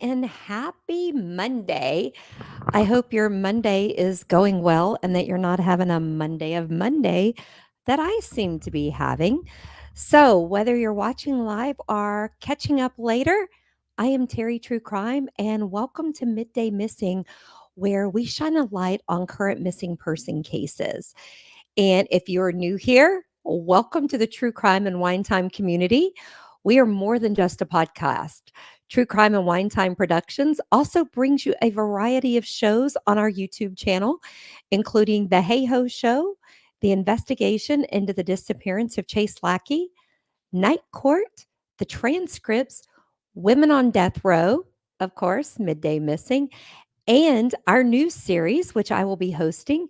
and happy Monday. I hope your Monday is going well and that you're not having a Monday of Monday that I seem to be having. So, whether you're watching live or catching up later, I am Terry True Crime, and welcome to Midday Missing, where we shine a light on current missing person cases. And if you're new here, welcome to the True Crime and Wine Time community. We are more than just a podcast. True Crime and Wine Time Productions also brings you a variety of shows on our YouTube channel, including The Hey Ho Show, the investigation into the disappearance of Chase Lackey, Night Court, the transcripts, Women on Death Row, of course, Midday Missing, and our new series, which I will be hosting,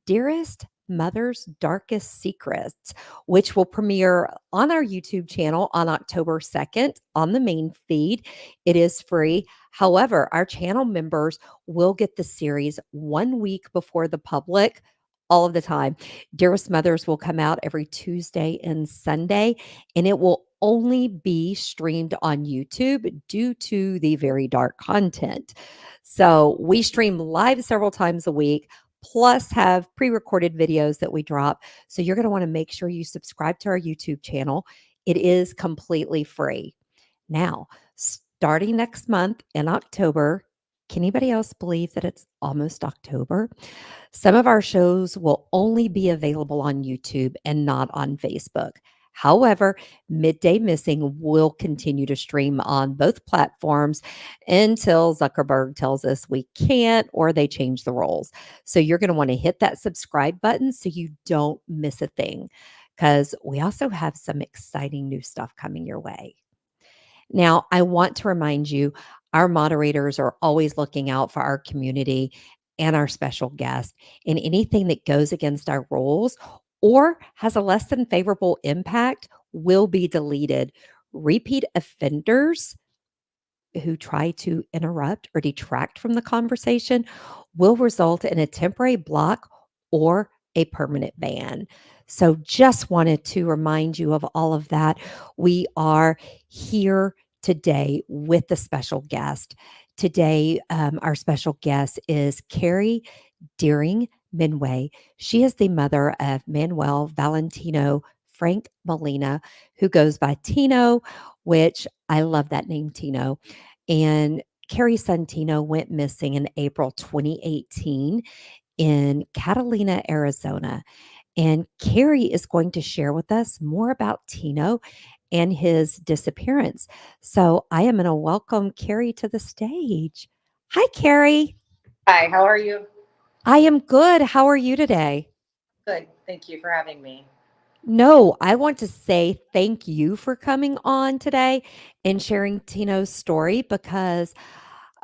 Dearest Mother's Darkest Secrets, which will premiere on our YouTube channel on October 2nd on the main feed. It is free. However, our channel members will get the series 1 week before the public. All of the time. Dearest Mothers will come out every Tuesday and Sunday, and it will only be streamed on YouTube due to the very dark content. So we stream live several times a week, plus have pre-recorded videos that we drop. So you're going to want to make sure you subscribe to our YouTube channel. It is completely free. Now, starting next month in October, can anybody else believe that it's almost October? Some of our shows will only be available on YouTube and not on Facebook. However, Midday Missing will continue to stream on both platforms until Zuckerberg tells us we can't or they change the rules. So you're going to want to hit that subscribe button so you don't miss a thing, because we also have some exciting new stuff coming your way. Now, I want to remind you, our moderators are always looking out for our community and our special guests, and anything that goes against our rules or has a less than favorable impact will be deleted. Repeat offenders who try to interrupt or detract from the conversation will result in a temporary block or a permanent ban. So, just wanted to remind you of all of that. We are here today with a special guest. Today, our special guest is Carrie Deering Minway. She is the mother of Manuel Valentino Franc Molina, who goes by Tino, which I love that name, Tino. And Carrie's son Tino went missing in April 2018 in Catalina, Arizona. And Carrie is going to share with us more about Tino and his disappearance. So I am going to welcome Carrie to the stage. Hi, Carrie. Hi, how are you? I am good. How are you today? Good. Thank you for having me. No, I want to say thank you for coming on today and sharing Tino's story, because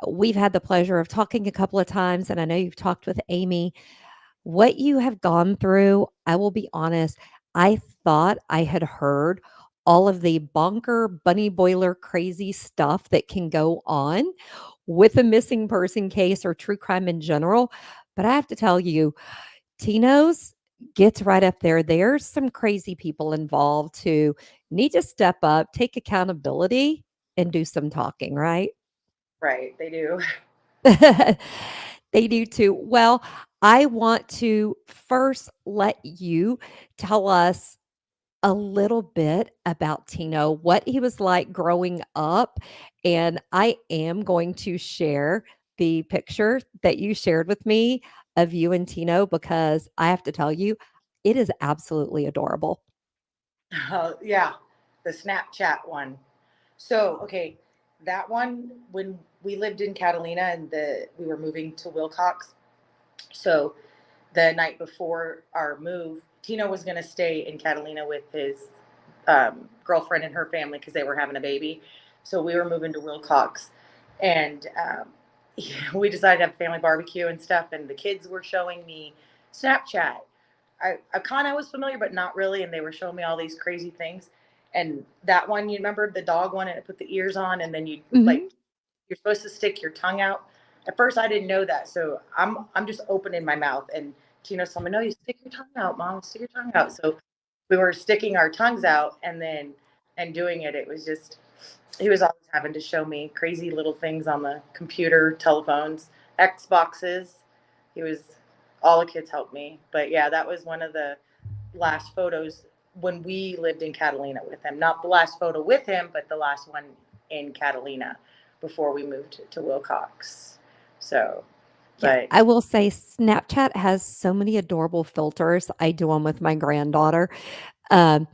we've had the pleasure of talking a couple of times, and I know you've talked with Amy. What you have gone through, I will be honest, I thought I had heard all of the bonker, bunny boiler, crazy stuff that can go on with a missing person case or true crime in general. But I have to tell you, Tino's gets right up there. There's some crazy people involved who need to step up, take accountability, and do some talking, right? Right, they do. They do too. Well, I want to first let you tell us a little bit about Tino, what he was like growing up. And I am going to share the picture that you shared with me of you and Tino, because I have to tell you, it is absolutely adorable. Yeah, the Snapchat one. So, okay, that one when we lived in Catalina and the we were moving to Wilcox. So, the night before our move, Tino was going to stay in Catalina with his girlfriend and her family because they were having a baby. So we were moving to Wilcox, and we decided to have a family barbecue and stuff. And the kids were showing me Snapchat. I kind of was familiar, but not really. And they were showing me all these crazy things. And that one, you remember the dog one, and it put the ears on, and then you like Mhm. you're supposed to stick your tongue out. At first, I didn't know that, so I'm just opening my mouth, and Tino's telling me, "No, you stick your tongue out, Mom. Stick your tongue out." So we were sticking our tongues out, and doing it. It was just He was always having to show me crazy little things on the computer, telephones, Xboxes. He was all the kids helped me. But yeah, that was one of the last photos when we lived in Catalina with him. Not the last photo with him, but the last one in Catalina before we moved to Wilcox. So, Yeah, but I will say Snapchat has so many adorable filters. I do them with my granddaughter. Um,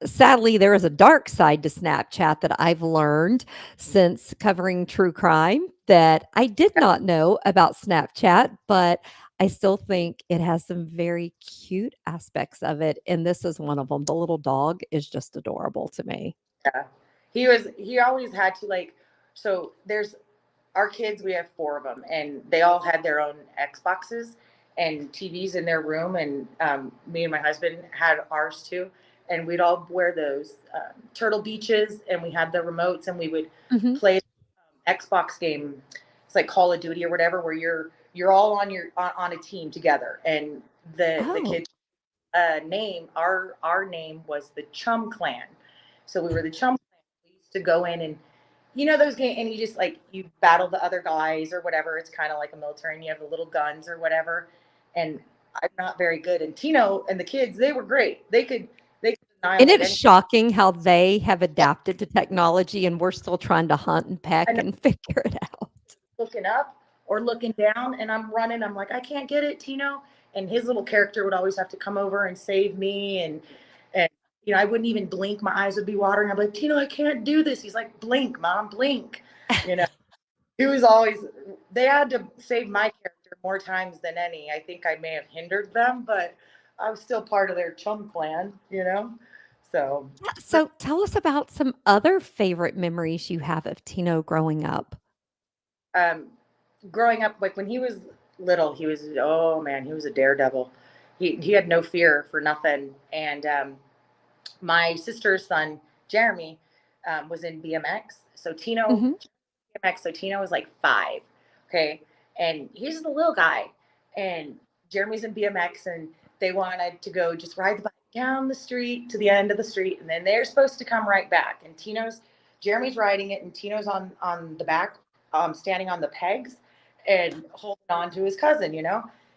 Sadly, there is a dark side to Snapchat that I've learned since covering true crime that I did not know about Snapchat, but I still think it has some very cute aspects of it, and this is one of them. The little dog is just adorable to me. yeah, he always had to like. So there's our kids, we have four of them, and they all had their own Xboxes and TVs in their room. And me and my husband had ours too. And we'd all wear those Turtle Beaches, and we had the remotes, and we would Mhm. play Xbox game. It's like Call of Duty or whatever, where you're all on on a team together, and the Oh, kids name our name was the Chum Clan, so we were the Chum Clan. We used to go in and those games, and you just like you battle the other guys or whatever. It's kind of like a military, and you have the little guns or whatever. And I'm not very good. And Tino and the kids, they were great. They could and annihilate it's any. shocking how they have adapted to technology, and we're still trying to hunt and peck And and figure it out. looking up or looking down, and I'm running. I'm like, I can't get it, Tino. And his little character would always have to come over and save me, and I wouldn't even blink. My eyes would be watering. I'm like, Tino, I can't do this. He's like, blink, mom, blink. You know, he was always. They had to save my character more times than any. I think I may have hindered them, but I was still part of their chum clan. So, Yeah, so tell us about some other favorite memories you have of Tino growing up. um, growing up, like when he was little, he was oh man, he was a daredevil. He had no fear for nothing. And my sister's son Jeremy was in BMX. So Tino Mhm. BMX. So Tino was like 5, okay, and he's the little guy, and Jeremy's in BMX, and they wanted to go just ride the bike down the street to the end of the street, and then they're supposed to come right back. And Jeremy's riding it, and Tino's on the back, standing on the pegs and holding on to his cousin.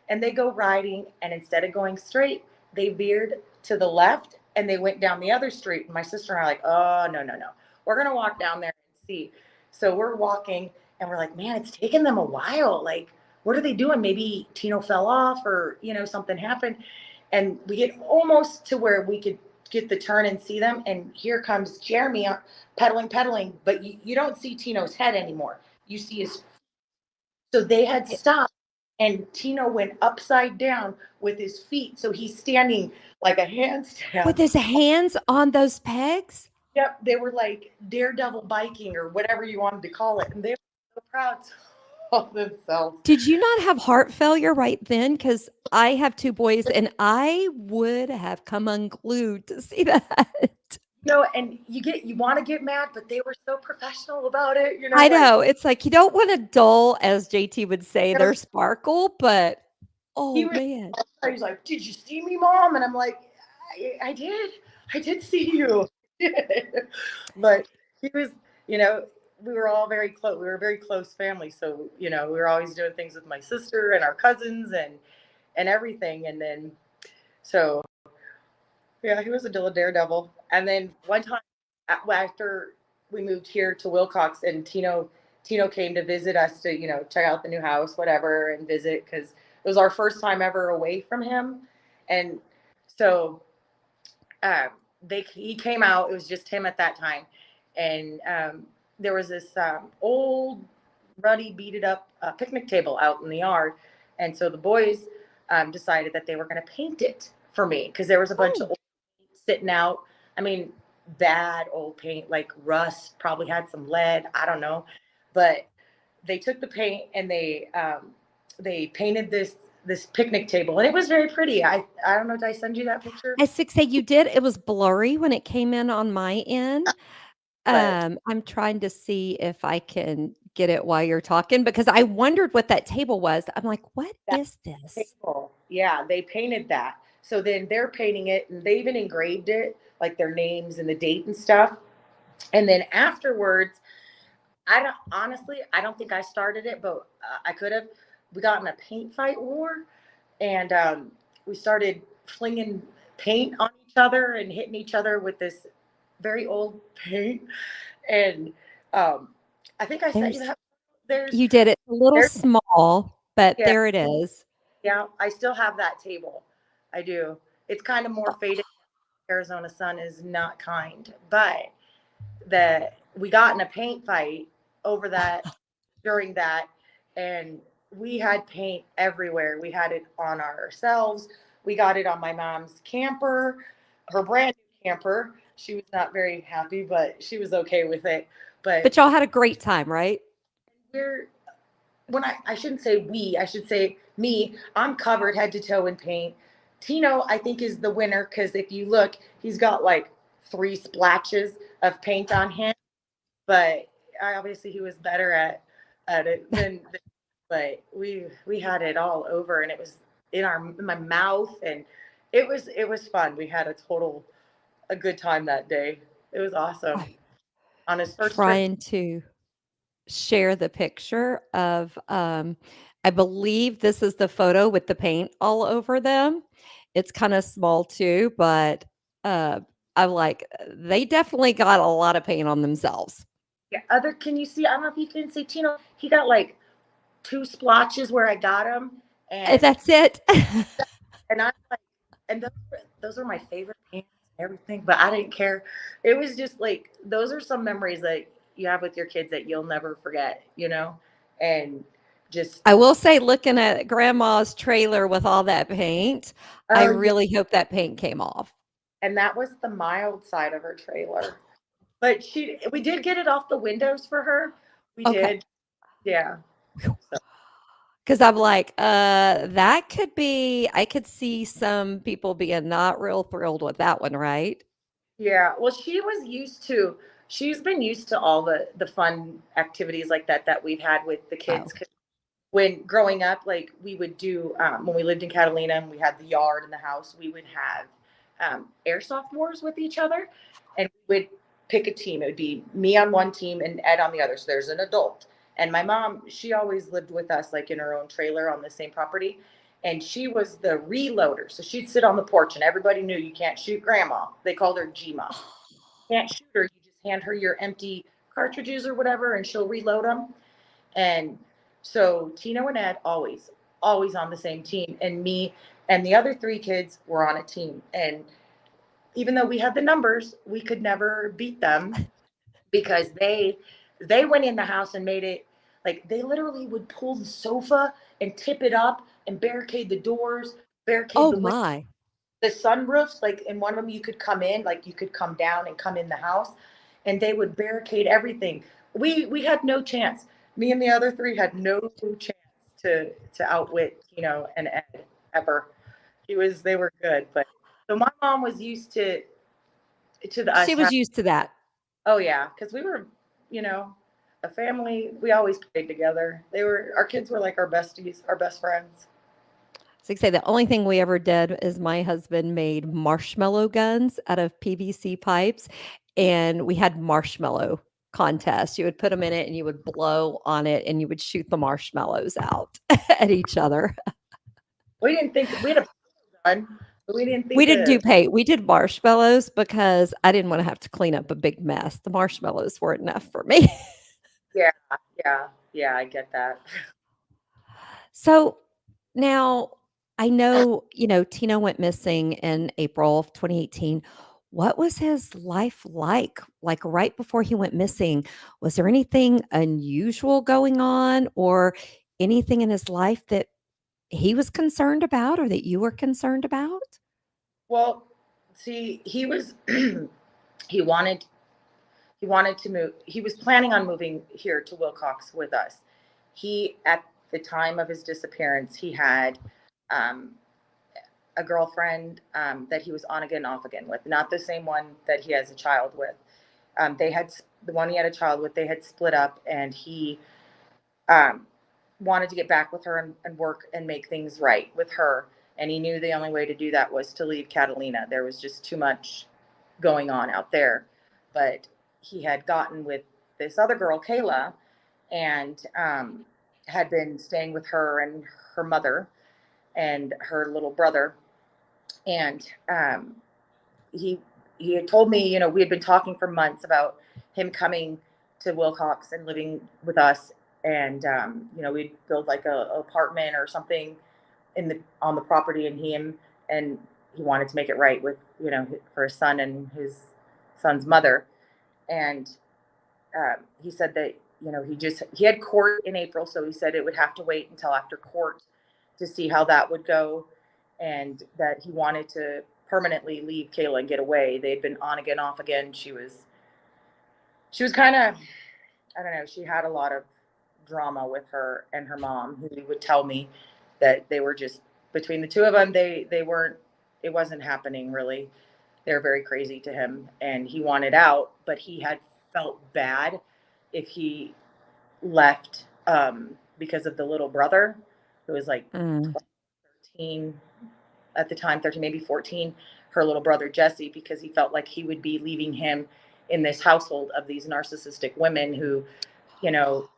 And they go riding, and instead of going straight, they veered to the left and they went down the other street. And my sister and I are like, oh no, no, no. We're gonna walk down there and see. So we're walking and we're like, man, it's taken them a while. Like, what are they doing? Maybe Tino fell off or, something happened. And we get almost to where we could get the turn and see them. And here comes Jeremy pedaling, pedaling, but you don't see Tino's head anymore. You see his. So they had It stopped and Tino went upside down with his feet. So he's standing like a with handstand. his hands on those pegs? Yep, they were like daredevil biking or whatever you wanted to call it. And they were so proud of themselves. Did you not have heart failure right then? Because I have 2 boys, and I would have come unglued to see that. And you want to get mad, but they were so professional about it, I like know, it's like you don't wanna dull, as JT would say, you know, their sparkle, but, he oh, was man. he's like, "Did you see me, mom?" And I'm like, I did. I did see you." But he was, you know, we were all very close. We were a very close family, so we were always doing things with my sister and our cousins and everything. And then so yeah, he was a daredevil. And then one time after we moved here to Wilcox, and Tino came to visit us to check out the new house, whatever, and visit because it was our first time ever away from him. And so uh, he came out. It was just him at that time, and there was this old, ruddy, beated up picnic table out in the yard, and so the boys decided that they were going to paint it for me because there was a bunch of Oh. old paint sitting out. I mean, bad old paint, like rust, probably had some lead. I don't know, but they took the paint and they painted this picnic table, and it was very pretty. I don't know. Did I send you that picture? I was say you did, it was blurry when it came in on my end. But I'm trying to see if I can get it while you're talking because I wondered what that table was. I'm like, "What that is this?" table, yeah, they painted that. So then they're painting it, and they even engraved it, like their names and the date and stuff. And then afterwards, I don't think I started it, but I could have. We got in a paint fight war, and we started flinging paint on each other and hitting each other with this very old paint. And um, I think I sent you There's that. There's, you did it a little there's, small, but yeah, there it is. yeah. I still have that table. I do. It's kind of more faded. Arizona sun is not kind, but we got in a paint fight over that during that, and we had paint everywhere. We had it on ourselves. We got it on my mom's camper, her brand new camper. She was not very happy, but she was okay with it. But But y'all had a great time, right? we're when I shouldn't say we, I should say me. I'm covered head to toe in paint. Tino, I think, is the winner because if you look, he's got like 3 splashes of paint on him. But obviously he was better at it than but we had it all over, and it was in my mouth, and it was fun. We had a good time that day. It was awesome I'm on his first trip. trying to share the picture of, I believe this is the photo with the paint all over them. It's kinda small too, but, uh, I'm like, they definitely got a lot of paint on themselves. Yeah, other can you see? I don't know if you can see Tino. He got like 2 splotches where I got him, and That's it. I like, and those were my favorite pants and everything, but I didn't care. It was just like those are some memories that you have with your kids that you'll never forget, and just I will say looking at grandma's trailer with all that paint, I oh yeah, really hope that paint came off. and that was the mild side of her trailer, but we did get it off the windows for her. We Okay. did, yeah. So 'Cause I'm like, that could be I could see some people being not real thrilled with that one, right? yeah, well, she's been used to all the fun activities like that we've had with the Oh. kids. When growing up, like we would do when we lived in Catalina and we had the yard and the house, we would have airsoft wars with each other, and we would pick a team. It would be me on one team and Ed on the other. So there's an adult, and my mom, she always lived with us, like in her own trailer on the same property, and she was the reloader. So she'd sit on the porch, and everybody knew you can't shoot grandma. They called her G mom. Can't shoot her. You just hand her your empty cartridges or whatever, and she'll reload them. And so Tino and Ed always on the same team. And me and the other 3 kids were on a team. And even though we had the numbers, we could never beat them because they went in the house and made it like they literally would pull the sofa and tip it up and barricade the doors, barricade Oh the windows, my. the sunroofs, like in one of them you could come in, like you could come down and come in the house, and they would barricade everything. We had no chance. Me and the other 3 had no chance to outwit and Ed ever. They were good, but so my mom was used to the She us was having, used to that. oh yeah, because we were you know a family. We always played together. Our kids were like our besties, our best friends. So, like I say the only thing we ever did is my husband made marshmallow guns out of PVC pipes, and we had marshmallow contests. You would put them in it, and you would blow on it, and you would shoot the marshmallows out at each other. We didn't think we had a gun, but we didn't We think didn't do of. paint. We did marshmallows because I didn't wanna have to clean up a big mess. The marshmallows weren't enough for me. Yeah, yeah, yeah, I get that. So, now I know, Tino went missing in April of 2018. What was his life like? Like, right before he went missing, was there anything unusual going on or anything in his life that he was concerned about or that you were concerned about? Well, see, he was he wanted he wanted to move. He was planning on moving here to Wilcox with us. He at the time of his disappearance, he had um, a girlfriend that he was on again, off again with, not the same one that he has a child with. They had the one he had a child with. They had split up, and he um, wanted to get back with her and work and make things right with her. And he knew the only way to do that was to leave Catalina. There was just too much going on out there. But he had gotten with this other girl, Kayla, and had been staying with her and her mother and her little brother. And he he had told me, we had been talking for months about him coming to Wilcox and living with us, and we'd build like a apartment or something in the on the property, and he wanted to make it right with for his son and his son's mother, and he said that he had court in April, so he said it would have to wait until after court to see how that would go, and that he wanted to permanently leave Kayla and get away. They had been on again, off again. She was kind of, I don't know. She had a lot of drama with her and her mom, who would tell me that they were just between the two of them. They weren't. It wasn't happening really. They were very crazy to him, and he wanted out, but he had felt bad if he left because of the little brother who was like Mm. 13 at the time, 13, maybe 14, her little brother Jesse, because he felt like he would be leaving him in this household of these narcissistic women who, you know,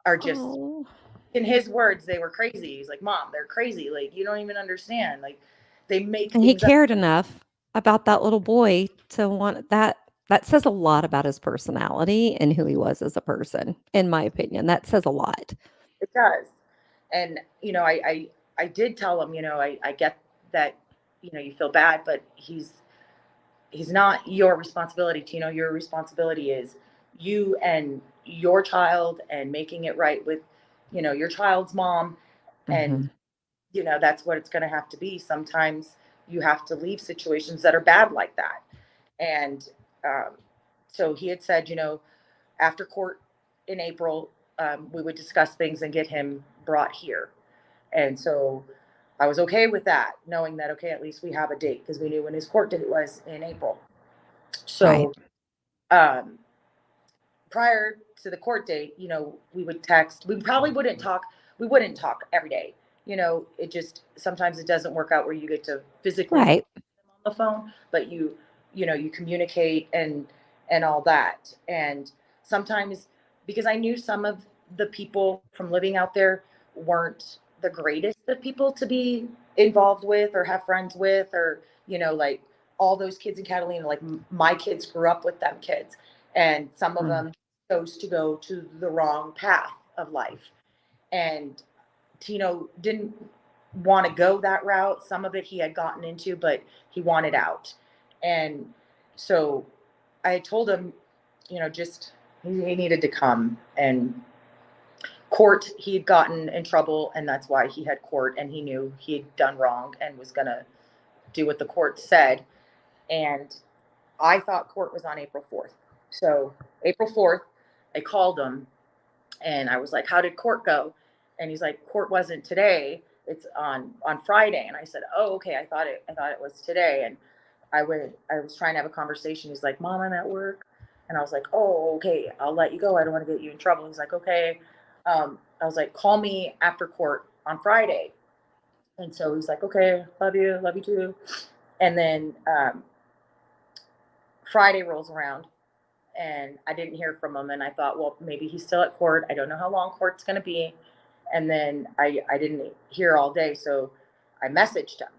are just, Oh. in his words, they were crazy. He's like, Mom, they're crazy. Like, you don't even understand. Like, they make And he things up. cared enough about that little boy to want that. That says a lot about his personality and who he was as a person, in my opinion. That says a lot. It does. And, I did tell him, I get that, you feel bad, but he's not your responsibility, Tino. Your responsibility is you and your child and making it right with, your child's mom. And, Mhm. that's what it's going to have to be. Sometimes you have to leave situations that are bad like that. And so he had said, after court in April, we would discuss things and get him brought here. And so I was okay with that, knowing that, okay, at least we have a date, because we knew when his court date was in April. Right. So um, prior to the court date, we would text. We probably wouldn't talk. We wouldn't talk every day. It just sometimes it doesn't work out where you get to physically Right. on the phone, but you communicate and all that. And sometimes, because I knew some of the people from living out there weren't the greatest of people to be involved with or have friends with, or like all those kids in Catalina, like my kids grew up with them kids, and some of Mm. them chose to go to the wrong path of life. And Tino didn't want to go that route. Some of it he had gotten into, but he wanted out. And so I told him, just he needed to come. And court, he had gotten in trouble, and that's why he had court, and he knew he had done wrong and was going to do what the court said. And I thought court was on April 4th. So April 4th, I called him and I was like, "How did court go?" And he's like, "Court wasn't today. It's on Friday." And I said, "Oh, okay. I thought it was today." And I was trying to have a conversation. He's like, "Mom, I'm at work." And I was like, "Oh, okay. I'll let you go. I don't want to get you in trouble." He's like, "Okay." I was like, "Call me after court on Friday." And so he's like, "Okay, love you too." And then Friday rolls around and I didn't hear from him. And I thought, well, maybe he's still at court. I don't know how long court's going to be. And then I didn't hear all day. So I messaged him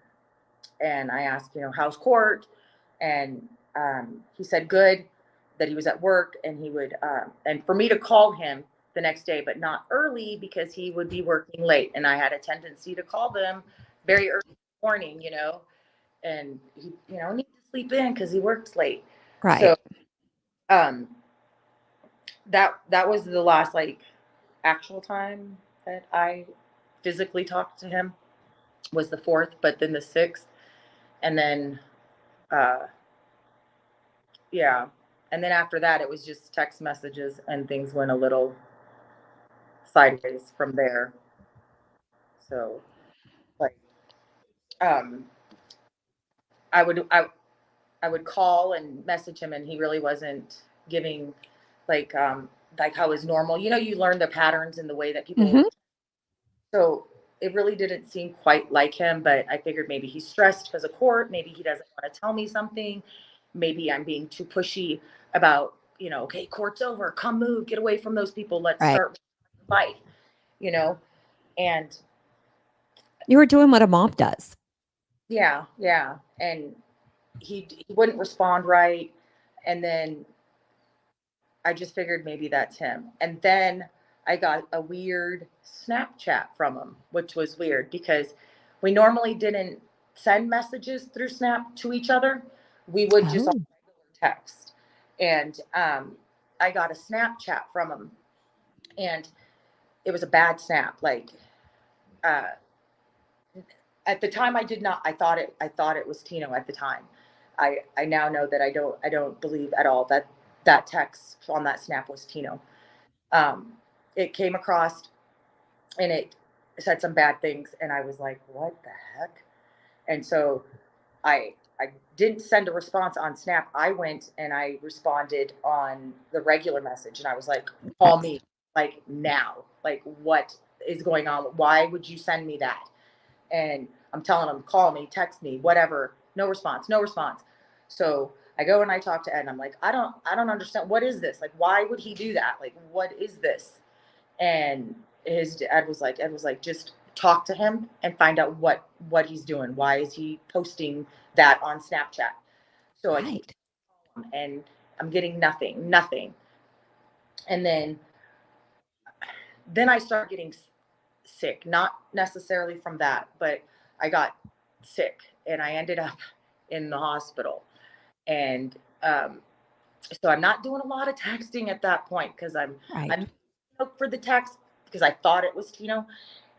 and I asked, how's court? And he said good, that he was at work, and he would, and for me to call him the next day, but not early because he would be working late. And I had a tendency to call them very early in the morning, and he, needed to sleep in because he works late. Right. So um, that was the last like actual time that I physically talked to him, was the 4th, but then the 6th, and then uh, yeah, and then after that it was just text messages, and things went a little sideways from there. So like um, I would I I would call and message him, and he really wasn't giving like like how is normal. You learn the patterns in the way that people. Mhm. So it really didn't seem quite like him, but I figured maybe he's stressed because of court. Maybe he doesn't want to tell me something. Maybe I'm being too pushy about okay, court's over, come move, get away from those people, let's Right. start life, you know, and You were doing what a mom does. yeah, and he wouldn't respond right, and then I just figured maybe that's him. And then I got a weird Snapchat from him, which was weird because we normally didn't send messages through Snap to each other. We would just Oh, text. And I got a Snapchat from him, and it was a bad snap. Like uh, at the time, I did not. I thought it was Tino at the time. I now know that I don't believe at all that that text on that snap was Tino. Um, it came across and it said some bad things, and I was like, what the heck? And so I didn't send a response on Snap. I went and I responded on the regular message, and I was like, call me text. like now. Like, what is going on? Why would you send me that? And I'm telling him, call me, text me, whatever. No response, no response. So I go and I talk to Ed, and I'm like, I don't understand. What is this? Like, why would he do that? Like, what is this? And Ed was like, just talk to him and find out what he's doing. Why is he posting that on Snapchat? So I keep Right. and I'm getting nothing. And then I start getting sick, not necessarily from that, but I got sick and I ended up in the hospital. And so I'm not doing a lot of texting at that point because Right. I'm for the text because I thought it was Tino.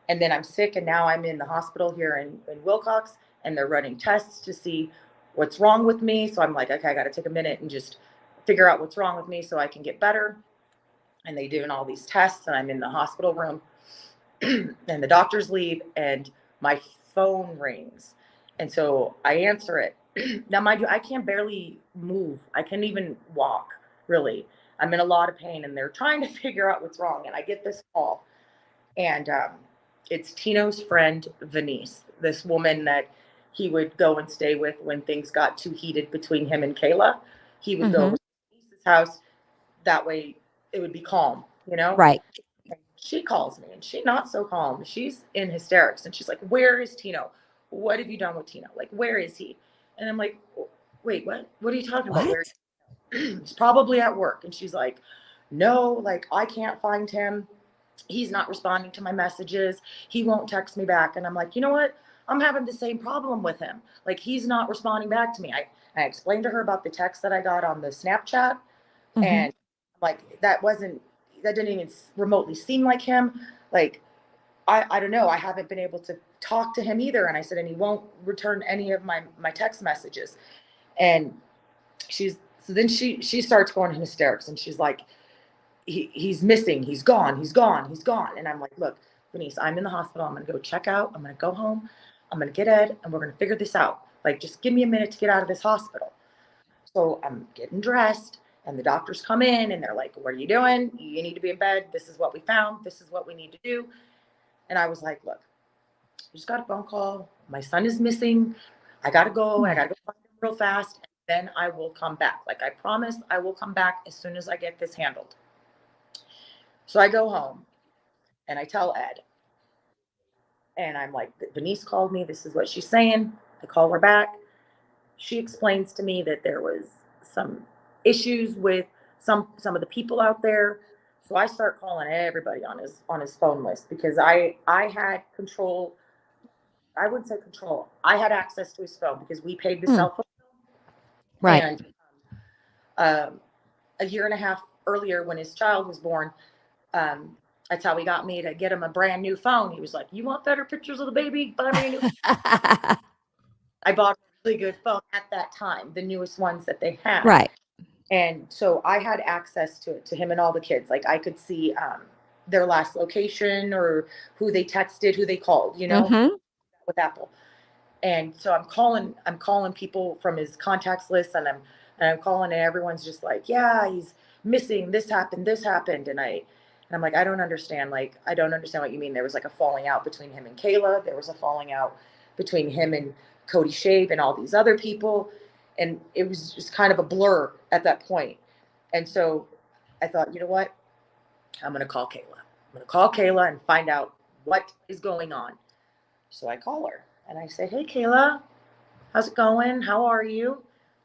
And then I'm sick, and now I'm in the hospital here in Wilcox, and they're running tests to see what's wrong with me. So I'm like, okay, I got to take a minute and just figure out what's wrong with me so I can get better. And they doing all these tests, and I'm in the hospital room, and the doctors leave, and my phone rings, and so I answer it. Now, mind you, I can barely move. I can't even walk. Really, I'm in a lot of pain, and they're trying to figure out what's wrong. And I get this call, and it's Tino's friend Venice, this woman that he would go and stay with when things got too heated between him and Kayla. He would go Mm-hmm. over to Venice's house. That way, it would be calm, you know. Right. And she calls me, and she's not so calm. She's in hysterics, and she's like, "Where is Tino? What have you done with Tino? Like, where is he?" And I'm like, "Wait, what? What are you talking about? Where? What? He's probably at work." And she's like, "No, like I can't find him. He's not responding to my messages. He won't text me back." And I'm like, you know what? I'm having the same problem with him. Like, he's not responding back to me. I explained to her about the text that I got on the Snapchat, Mm-hmm. and like that didn't even remotely seem like him. Like, I don't know. I haven't been able to talk to him either. And I said, and he won't return any of my text messages. And so then she starts going in hysterics, and she's like, he's missing, he's gone. And I'm like, look, Denise, I'm in the hospital. I'm gonna go check out. I'm gonna go home. I'm gonna get Ed, and we're gonna figure this out. Like, just give me a minute to get out of this hospital. So I'm getting dressed, and the doctors come in, and they're like, what are you doing? You need to be in bed. This is what we found. This is what we need to do. And I was like, look, I just got a phone call. My son is missing. I gotta go. I gotta go find him real fast. And then I will come back. Like, I promise I will come back as soon as I get this handled. So I go home and I tell Ed, and I'm like, Denise called me. This is what she's saying. I call her back. She explains to me that there was some issues with some of the people out there. So I start calling everybody on his phone list because I had control. I wouldn't say control. I had access to his phone because we paid the Mm. cell phone. Right. And um, a year and a half earlier, when his child was born, um, that's how he got me to get him a brand new phone. He was like, "You want better pictures of the baby? Buy me a new." I bought a really good phone at that time, the newest ones that they had. Right. And so I had access to it, to him and all the kids. Like, I could see their last location or who they texted, who they called, Mm-hmm. with Apple. And so I'm calling people from his contacts list, and I'm calling, and everyone's just like, yeah, he's missing. This happened. And I'm like, I don't understand. Like, I don't understand what you mean. There was like a falling out between him and Kayla. There was a falling out between him and Cody Shave and all these other people. And it was just kind of a blur at that point. And so I thought, you know what? I'm going to call Kayla. I'm going to call Kayla and find out what is going on. So I call her and I say, hey, Kayla, how's it going? How are you?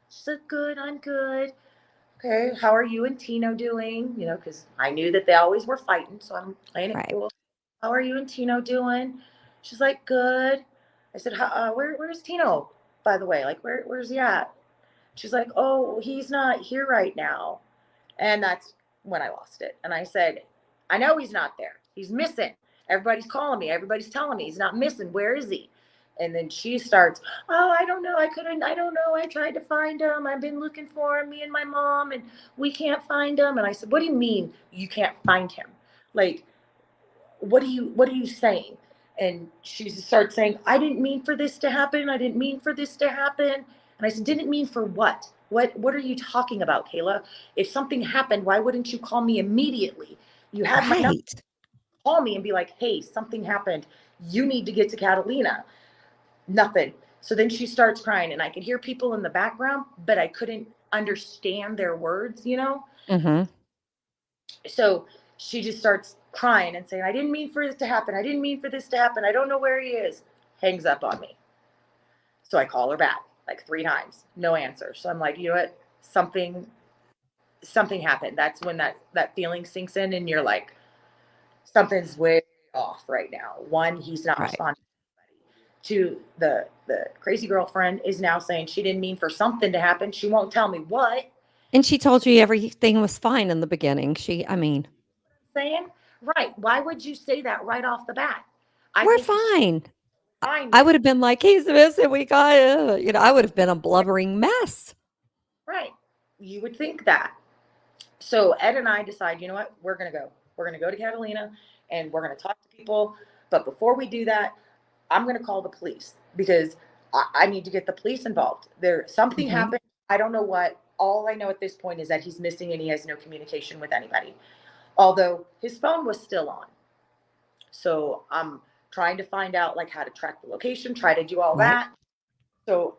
She said, good, I'm good. Okay, how are you and Tino doing? You know, because I knew that they always were fighting. So I'm playing it Right. cool. How are you and Tino doing? She's like, good. I said, where's Tino, by the way? Like, where's he at? She's like, oh, he's not here right now. And that's when I lost it. And I said, I know he's not there. He's missing. Everybody's calling me. Everybody's telling me he's not missing. Where is he? And then she starts, oh, I don't know. I don't know. I tried to find him. I've been looking for him, me and my mom, and we can't find him. And I said, what do you mean you can't find him? Like, what are you saying? And she starts saying, I didn't mean for this to happen. I didn't mean for this to happen. And I said, didn't mean for what? What are you talking about, Kayla? If something happened, why wouldn't you call me immediately? You had my number. Right. Call me and be like, hey, something happened. You need to get to Catalina. Nothing. So then she starts crying, and I could hear people in the background, but I couldn't understand their words, you know? Mhm. So she just starts crying and saying, I didn't mean for this to happen. I didn't mean for this to happen. I don't know where he is. Hangs up on me. So I call her back like 3 times. No answer. So I'm like, you know what? Something happened. That's when that feeling sinks in and you're like, something's way off right now. One, he's not Right. responding. To the crazy girlfriend is now saying she didn't mean for something to happen. She won't tell me what. And she told you everything was fine in the beginning. I mean, Saying, right. Why would you say that right off the bat? I "We're think you fine." find I it. would have been like, "He's missing, we got I would have been a blubbering mess. Right. You would think that. So Ed and I decide, you know what? We're going to go. We're going to go to Catalina and we're going to talk to people. But before we do that, I'm going to call the police because I need to get the police involved. There, something Mhm. happened. I don't know what. All I know at this point is that he's missing and he has no communication with anybody. Although his phone was still on. So I'm trying to find out like how to track the location, try to do all Right. that. So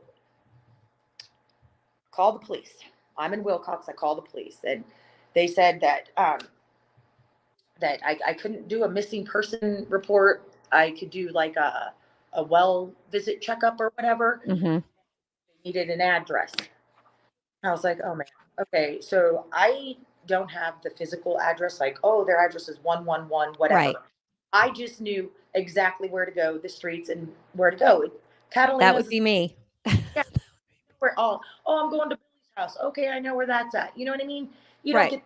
call the police. I'm in Wilcox. I call the police, and they said that I couldn't do a missing person report. I could do like a well visit checkup or whatever. Mhm. They needed an address. I was like, oh man, okay. So I don't have the physical address, like, oh, their address is 111, Right. whatever. I just knew exactly where to go, the streets and where to go. That would Catalina's, be me. yeah, where I'm going to Billy's house. Okay, I know where that's at. You know what I mean? You don't Right. get,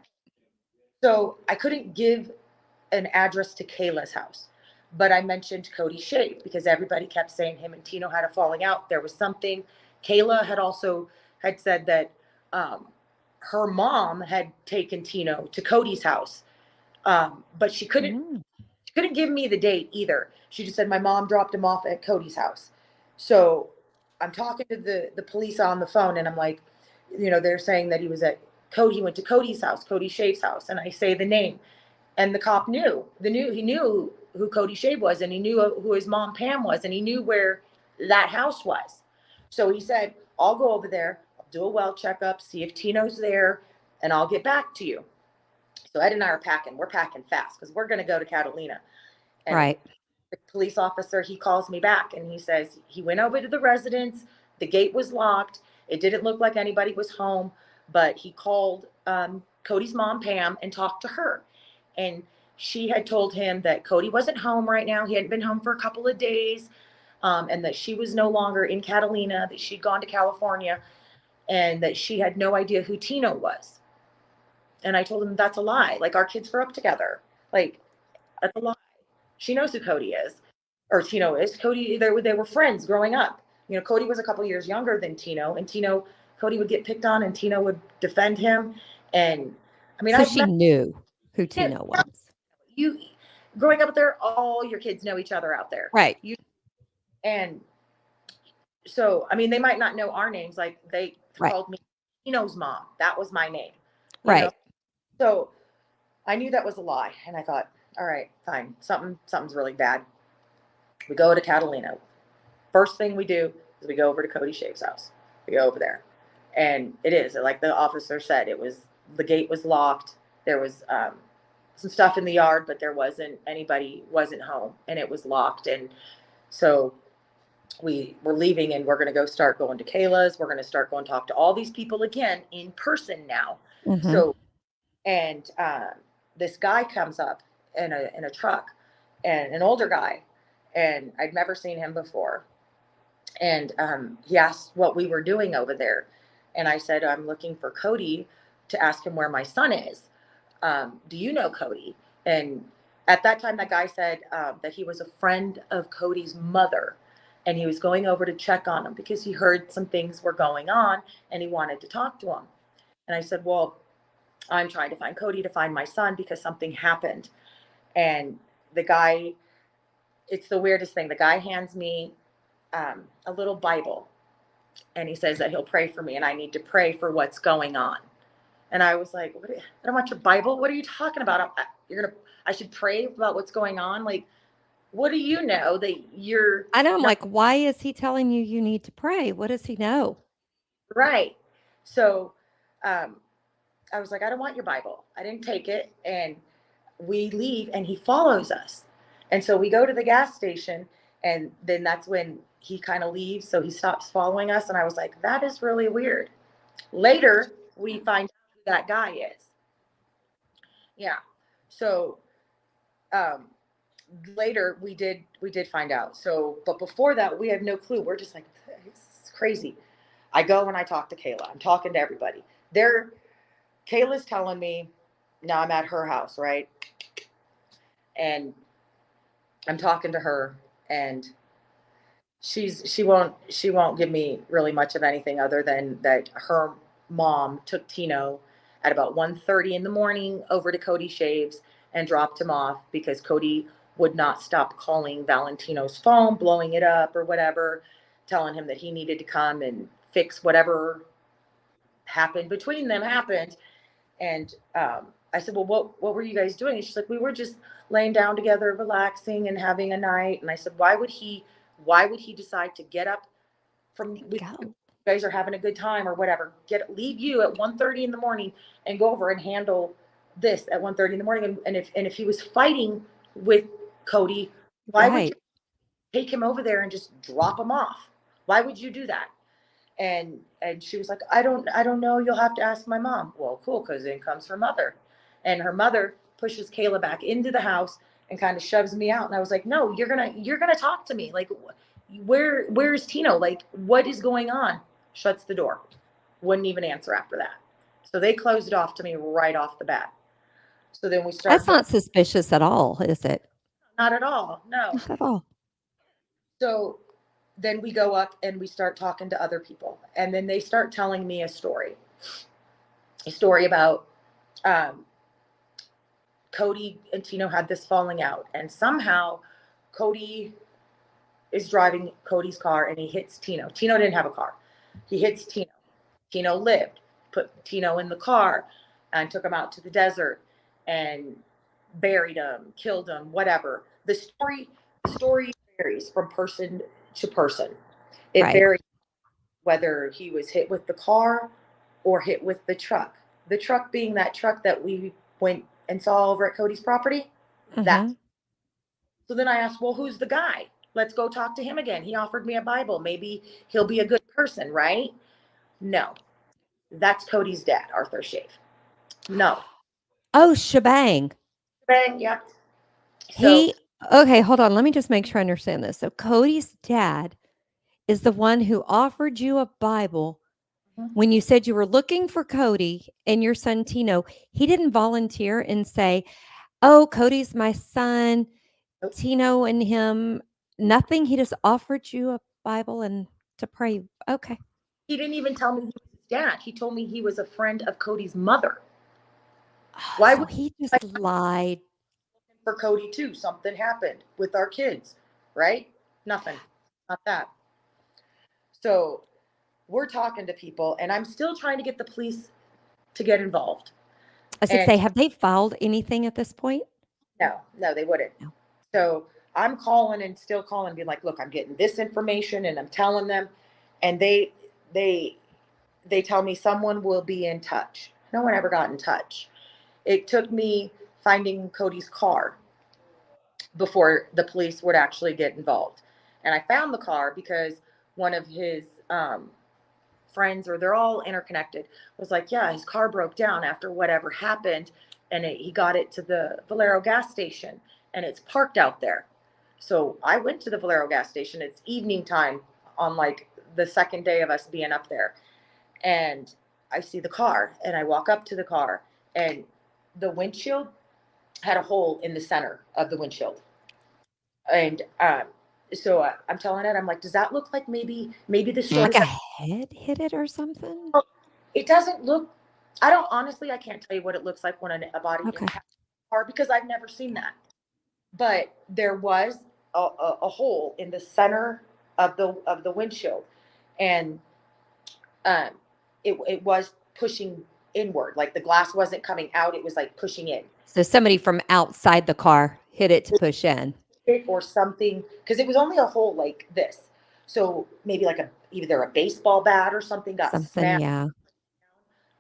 so I couldn't give an address to Kayla's house. But I mentioned Cody Shave because everybody kept saying him and Tino had a falling out. There was something. Kayla had also had said that um, her mom had taken Tino to Cody's house, but Mm. she couldn't give me the date either. She just said my mom dropped him off at Cody's house. So I'm talking to the police on the phone, and I'm like, you know, they're saying that he was at Cody. He went to Cody's house, Cody Shave's house, and I say the name. And the cop he knew who Cody Shave was, and he knew who his mom Pam was, and he knew where that house was. So he said, I'll go over there, I'll do a well checkup, see if Tino's there, and I'll get back to you. So Ed and I are packing. We're packing fast because we're going to go to Catalina. And Right. the police officer, he calls me back and he says he went over to the residence. The gate was locked. It didn't look like anybody was home, but he called Cody's mom, Pam, and talked to her. And she had told him that Cody wasn't home right now. He hadn't been home for a couple of days, and that she was no longer in Catalina, that she'd gone to California, and that she had no idea who Tino was. And I told him that's a lie. Like, our kids grew up together. Like, that's a lie. She knows who Cody is, or Tino is. They were friends growing up. You know, Cody was a couple years younger than Tino, and Cody would get picked on, and Tino would defend him. And I mean, So I've she met knew who Tino was. you growing up there. All your kids know each other out there. Right. You and so I mean, they might not know our names. Like they Right. called me Tino's mom. That was my name. You know, Right. so I knew that was a lie, and I thought, all right, fine, something's really bad. We go to Catalina. First thing we do is we go over to Cody Shave's house. We go over there, and it is like the officer said. It was The gate was locked. There was some stuff in the yard, but there wasn't anybody wasn't home, and it was locked. And so we were leaving, and we're going to go start going to Kayla's. We're going to start going talk to all these people again in person now. Mhm. So, and this guy comes up in a truck, and an older guy, and I'd never seen him before. And he asked what we were doing over there, and I said, I'm looking for Cody to ask him where my son is. Do you know Cody? And at that time, that guy said that he was a friend of Cody's mother, and he was going over to check on him because he heard some things were going on, and he wanted to talk to him. And I said, well, I'm trying to find Cody to find my son because something happened. And the guy, it's the weirdest thing. The guy hands me a little Bible, and he says that he'll pray for me, and I need to pray for what's going on. And I was like, I don't want your Bible. What are you talking about? I should pray about what's going on. Like, what do you know that you're I know, I'm not like, why is he telling you you need to pray? What does he know? right? So, um, I was like, I don't want your Bible. I didn't take it. And we leave, and he follows us. And so we go to the gas station, and then that's when he kind of leaves. So he stops following us. And I was like, that is really weird. Later, we find out who that guy is. Yeah. So, um, later we did find out. So, but before that, we had no clue. We're just like, it's crazy. I go and I talk to Kayla. I'm talking to everybody. There, Kayla's telling me, now I'm at her house, right? And I'm talking to her, and she won't give me really much of anything other than that her mom took Tino at about 1:30 in the morning over to Cody Shaves and dropped him off because Cody would not stop calling Valentino's phone, blowing it up or whatever, telling him that he needed to come and fix whatever happened between them happened. And I said, well, what were you guys doing? And she's like, we were just laying down together, relaxing and having a night. And I said, why would he decide to get up from with you Go. guys are having a good time or whatever, leave you at 1:30 in the morning and go over and handle this at 1:30 in the morning? And if he was fighting with Cody, why would you Right. take him over there and just drop him off? Why would you do that? And she was like, I don't know, you'll have to ask my mom. Well, cool, because in comes her mother, and her mother pushes Kayla back into the house and kind of shoves me out. And I was like, no, you're gonna talk to me. Like, where's Tino? Like, what is going on? Shuts the door. Wouldn't even answer after that. So they closed it off to me right off the bat. So then we start That's going. not suspicious at all, is it? Not at all, no. Not at all. So then we go up and we start talking to other people, and then they start telling me a story about um, Cody and Tino had this falling out, and somehow Cody is driving Cody's car and he hits Tino. Tino didn't have a car. He hits Tino. Tino lived, put Tino in the car and took him out to the desert and buried him, killed him, whatever. The story varies from person to person. It Right. varies whether he was hit with the car or hit with the truck. The truck being that truck that we went and saw over at Cody's property. That. Mhm. So then I asked, well, who's the guy? Let's go talk to him again. He offered me a Bible. Maybe he'll be a good person, right? No, that's Cody's dad, Arthur Shave. No. Oh, shebang. Bang, yep. So, He Okay, hold on, let me just make sure I understand this. So Cody's dad is the one who offered you a Bible when you said you were looking for Cody and your son Tino. He didn't volunteer and say, "Oh, Cody's my son, Tino and him." Nothing. He just offered you a Bible and to pray. Okay. he didn't even tell me he was his dad. He told me he was a friend of Cody's mother. Oh, Why so would he I just lied. for Cody too? Something happened with our kids, right? Nothing. Not that. So we're talking to people, and I'm still trying to get the police to get involved. I was And say, have they filed anything at this point? no, no, they wouldn't. No. So I'm calling and still calling, being like, look, I'm getting this information and I'm telling them, and they they tell me someone will be in touch. No one ever got in touch. It took me finding Cody's car before the police would actually get involved. And I found the car because one of his friends, or they're all interconnected, was like, yeah, his car broke down after whatever happened, and he got it to the Valero gas station, and it's parked out there. So I went to the Valero gas station. It's evening time on like the second day of us being up there, and I see the car, and I walk up to the car, and the windshield had a hole in the center of the windshield. And so I'm telling it, I'm like, does that look like maybe the story Like a that head hit it or something? it doesn't look. I don't honestly. I can't tell you what it looks like when a body Okay. impacts a car because I've never seen that. But there was a hole in the center of the windshield, and um, it was pushing inward. Like the glass wasn't coming out; it was like pushing in. So somebody from outside the car hit it to push in. It or something because it was only a hole like this. So maybe like a either a baseball bat or something got Something, smashed yeah.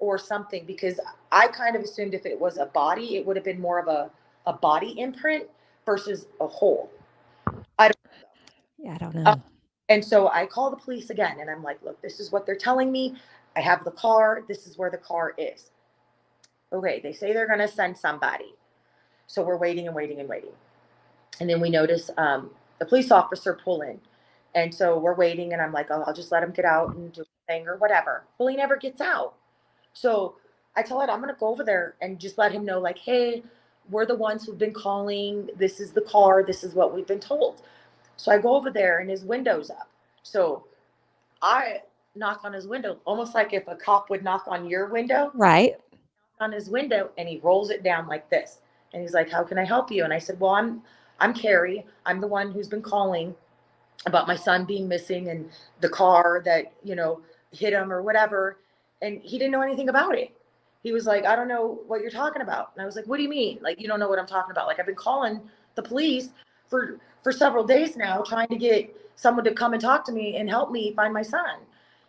or something because I kind of assumed if it was a body, it would have been more of a body imprint versus a hole. I don't Yeah, I don't know. know. And so I call the police again and I'm like, look, this is what they're telling me. I have the car. This is where the car is. Okay, they say they're going to send somebody. So we're waiting and waiting and waiting. And then we notice the police officer pull in. And so we're waiting, and I'm like, oh, I'll just let him get out and do a thing or whatever. Well, he never gets out. So I tell him I'm going to go over there and just let him know, like, hey, we're the ones who've been calling. This is the car. This is what we've been told. So I go over there, and his window's up. So I knock on his window, almost like if a cop would knock on your window, Right. on his window, and he rolls it down like this. And he's like, how can I help you? And I said, well, I'm Carrie. I'm the one who's been calling about my son being missing and the car that, hit him or whatever. And he didn't know anything about it. He was like, I don't know what you're talking about. And I was like, what do you mean? Like, you don't know what I'm talking about? Like, I've been calling the police for several days now, trying to get someone to come and talk to me and help me find my son.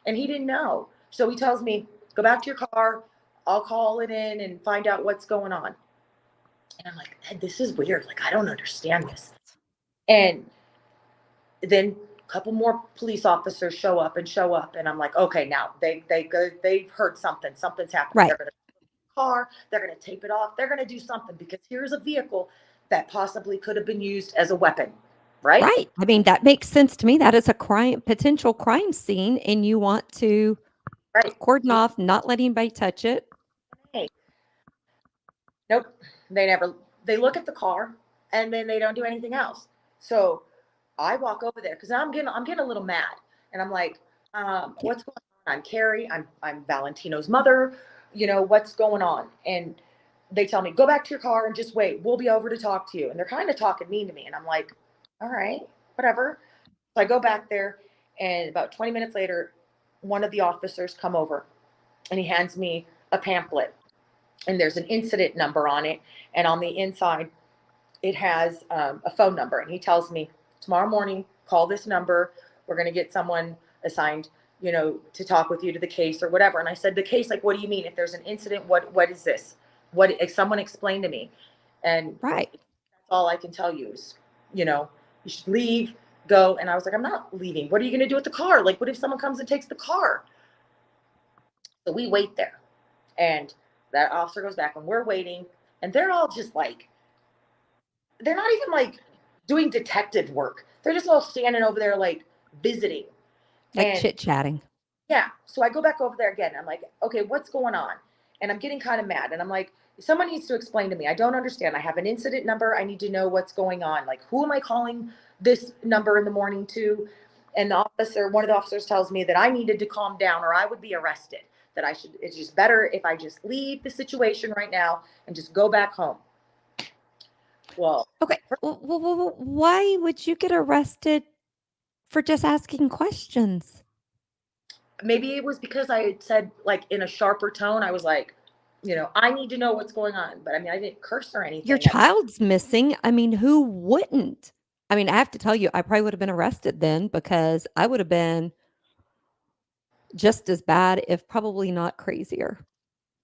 And he didn't know. So he tells me, go back to your car. I'll call it in and find out what's going on. And I'm like, this is weird. Like, I don't understand this. And then a couple more police officers show up, and I'm like, okay, now they've heard something. Something's happening. Right. They're gonna car. They're gonna tape it off. They're gonna do something because here's a vehicle that possibly could have been used as a weapon, right? Right. I mean, that makes sense to me. That is a potential crime scene, and you want to Right. cordon off, not let anybody touch it. Hey, nope. They never. They look at the car and then they don't do anything else. So I walk over there because I'm getting a little mad, and I'm like, Yeah. what's going on? I'm Carrie. I'm Valentino's mother. What's going on? And they tell me, go back to your car and just wait. We'll be over to talk to you. And they're kind of talking mean to me, and I'm like, all right, whatever. So I go back there, and about 20 minutes later, one of the officers come over, and he hands me a pamphlet, and there's an incident number on it, and on the inside it has a phone number, and he tells me tomorrow morning, call this number. We're going to get someone assigned, to talk with you to the case or whatever. And I said, the case, like, what do you mean? If there's an incident, what is this? What, if someone explained to me, and Right. that's all I can tell you is, you should leave, go. And I was like, I'm not leaving. What are you going to do with the car? Like, what if someone comes and takes the car? So we wait there, and that officer goes back, and we're waiting, and they're all just like, they're not even like doing detective work. They're just all standing over there like visiting. Like And chit chatting. yeah, so I go back over there again. I'm like, okay, what's going on? And I'm getting kind of mad. And I'm like, someone needs to explain to me. I don't understand. I have an incident number. I need to know what's going on. Like, who am I calling this number in the morning to? And one of the officers tells me that I needed to calm down or I would be arrested. That it's just better if I just leave the situation right now and just go back home. Well, Okay. Well, why would you get arrested for just asking questions? maybe it was because I had said like in a sharper tone. I was like, I need to know what's going on. But I mean, I didn't curse or Your anything. child's missing. I mean, who wouldn't? I mean, I have to tell you, I probably would have been arrested then because I would have been just as bad, if probably not crazier.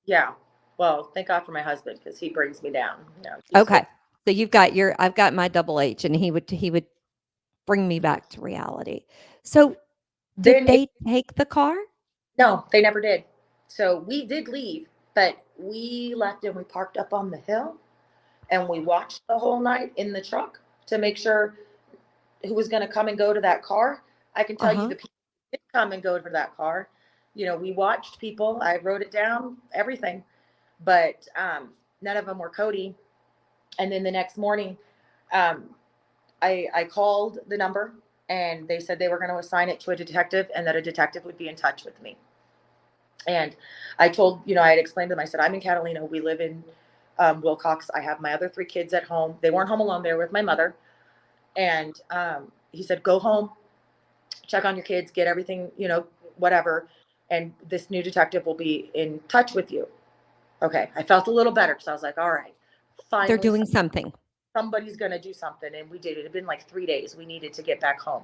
Yeah. Well, thank God for my husband because he brings me down. He's good. Okay. So you've got your I've got my double H, and he would bring me back to reality. So did Then, they take the car? no, they never did. So we did leave, but we left and we parked up on the hill and we watched the whole night in the truck to make sure who was going to come and go to that car. I can tell you Uh-huh. the people who did come and go to that car. We watched people. I wrote it down, everything, but none of them were Cody. And then the next morning, um, I called the number and they said they were going to assign it to a detective and that a detective would be in touch with me. And I told, I had explained to them, I said, I'm in Catalina. We live in Wilcox. I have my other three kids at home. They weren't home alone. They were with my mother. And he said, go home, check on your kids, get everything, whatever. And this new detective will be in touch with you. Okay. I felt a little better because I was like, all right, They're finally doing something. somebody's going to do something. And we did. It had been like 3 days. We needed to get back home.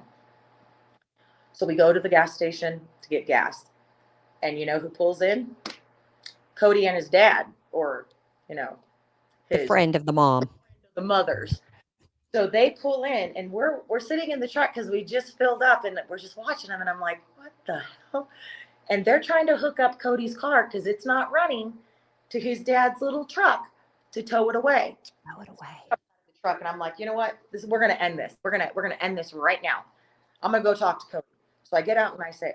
So we go to the gas station to get gas. And you know who pulls in? Cody and his dad, or, you know, The his friend of the mom. the mothers. So they pull in, and we're sitting in the truck because we just filled up, and we're just watching them. And I'm like, what the hell? And they're trying to hook up Cody's car because it's not running to his dad's little truck to tow it away. Throw it away. The truck, and I'm like, you know what? We're gonna end this. We're gonna end this right now. I'm gonna go talk to Cody. So I get out and I say,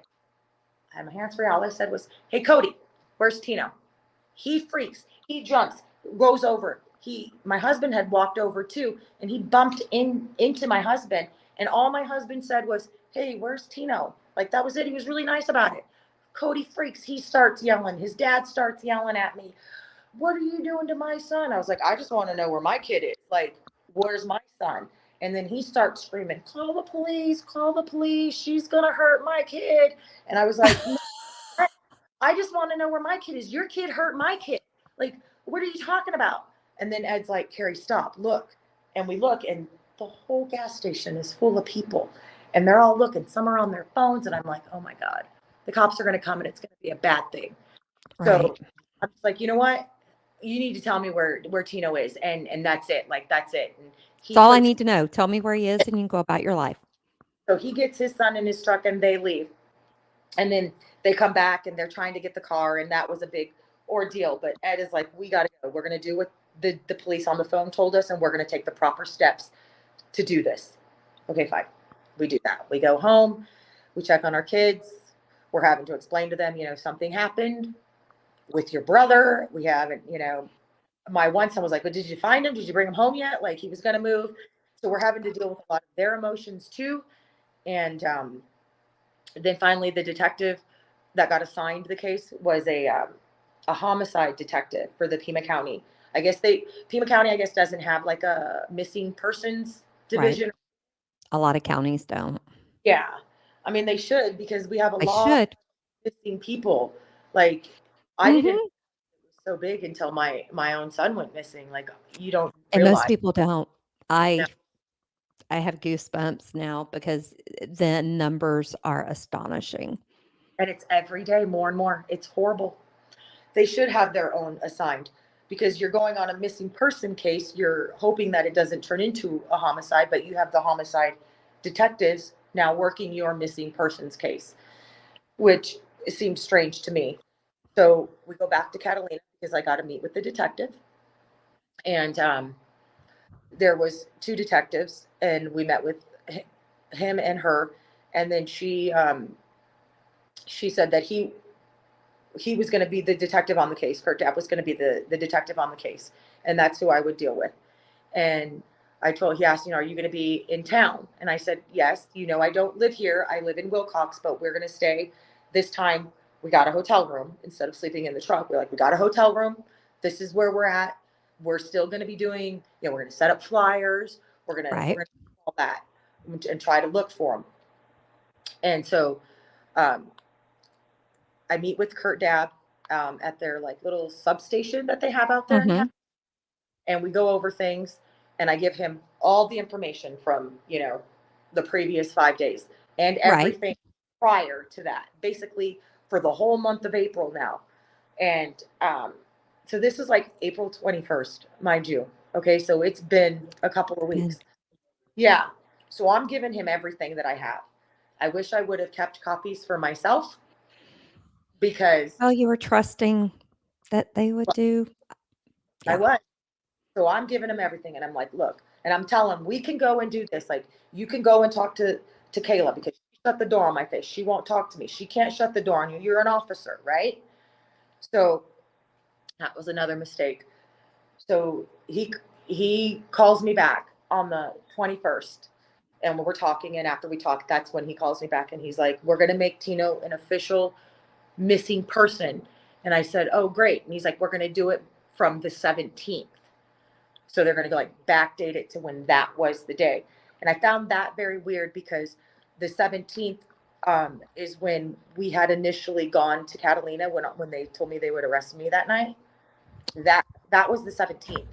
I have my hands free. All I said was, hey Cody, where's Tino? He freaks. He jumps, goes over. My husband had walked over too, and he bumped into my husband. And all my husband said was, "Hey, where's Tino?" Like that was it. He was really nice about it. Cody freaks. He starts yelling. His dad starts yelling at me. What are you doing to my son? I was like, I just want to know where my kid is. Like, where's my son? And then he starts screaming, call the police, call the police. She's going to hurt my kid. And I was like, no, I just want to know where my kid is. Your kid hurt my kid. Like, what are you talking about? And then Ed's like, Carrie, stop, look. And we look, and the whole gas station is full of people. And they're all looking. Some are on their phones. And I'm like, oh my God, the cops are going to come and it's going to be a bad thing. Right. So I'm just like, you know what? You need to tell me where Tino is. And that's it. Like, that's it. And It's he all I puts, need to know. Tell me where he is, and you can go about your life. so he gets his son in his truck and they leave. And then they come back and they're trying to get the car, and that was a big ordeal. But Ed is like, we got to go. We're going to do what the police on the phone told us, and we're going to take the proper steps to do this. Okay, fine. We do that. We go home. We check on our kids. We're having to explain to them, something happened with your brother. We haven't, my one son was like, but did you find him? Did you bring him home yet? Like he was going to move. So we're having to deal with a lot of their emotions too. And then finally, the detective that got assigned the case was a homicide detective for the Pima County. Pima County, I guess, doesn't have like a missing persons Right. division. A lot of counties don't. Yeah, I mean they should because we have a I lot should. of missing people. Like I didn't know Mhm. it was so big until my own son went missing. Like you don't And most realize. people don't. Yeah. I have goosebumps now because the numbers are astonishing. And it's every day more and more. It's horrible. They should have their own assigned because you're going on a missing person case. You're hoping that it doesn't turn into a homicide, but you have the homicide detectives now working your missing persons case, which seems strange to me. So we go back to Catalina because I got to meet with the detective, and there was two detectives, and we met with him and her, and then she said that he was going to be the detective on the case. Kurt Depp was going to be the detective on the case, and that's who I would deal with. And he asked, are you going to be in town? And I said, yes. I don't live here. I live in Wilcox, but we're going to stay. This time, we got a hotel room instead of sleeping in the truck. We're like, we got a hotel room. This is where we're at. We're still going to be doing, we're going to set up flyers. We're Right. going to do all that and try to look for them. And so, um, I meet with Kurt Dab at their like little substation that they have out there in town, Mhm. and we go over things, and I give him all the information from the previous 5 days and Right. everything prior to that, basically for the whole month of April now, and So this is like April 21st, mind you. Okay, so it's been a couple of And weeks. Yeah. So I'm giving him everything that I have. I wish I would have kept copies for myself because oh, you were trusting that they would do. I Yeah. was. So I'm giving him everything, and I'm like, look, and I'm telling him we can go and do this. Like, you can go and talk to Kayla because she shut the door on my face. She won't talk to me. She can't shut the door on you. You're an officer, right? So that was another mistake. So he calls me back on the 21st, and we're talking. And after we talk, that's when he calls me back, and he's like, "We're gonna make Tino an official missing person." And I said, "Oh, great." And he's like, "We're gonna do it from the 17th." So they're going to like backdate it to when that was the day. And I found that very weird because the 17th is when we had initially gone to Catalina when they told me they would arrest me that night. That that was the 17th.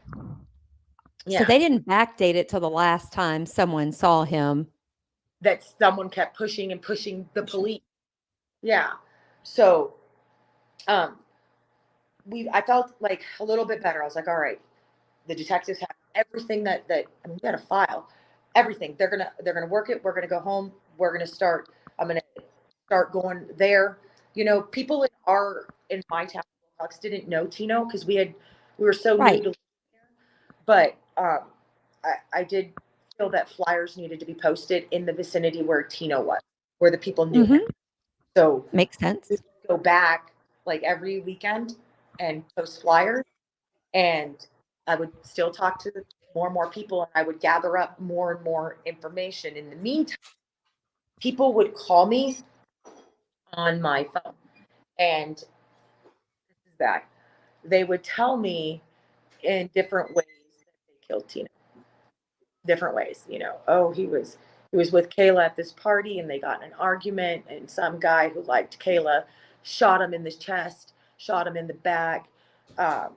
So Yeah, they didn't backdate it till the last time someone saw him. that someone kept pushing and pushing the police. Yeah. So um we I felt like a little bit better. I was like, all right, the detectives have everything that I mean, we got a file, everything. They're gonna work it. We're gonna go home. We're gonna start. I'm gonna start going there. You know, people in my town didn't know Tino because we were so new Right. to, but I did feel that flyers needed to be posted in the vicinity where Tino was, where the people knew him. Mhm. So Makes we sense. would go back like every weekend and post flyers, and I would still talk to more and more people, and I would gather up more and more information. In the meantime, people would call me on my phone, and this is that they would tell me in different ways that they killed Tina. Different ways, oh, he was with Kayla at this party, and they got in an argument, and some guy who liked Kayla shot him in the chest, shot him in the back, um,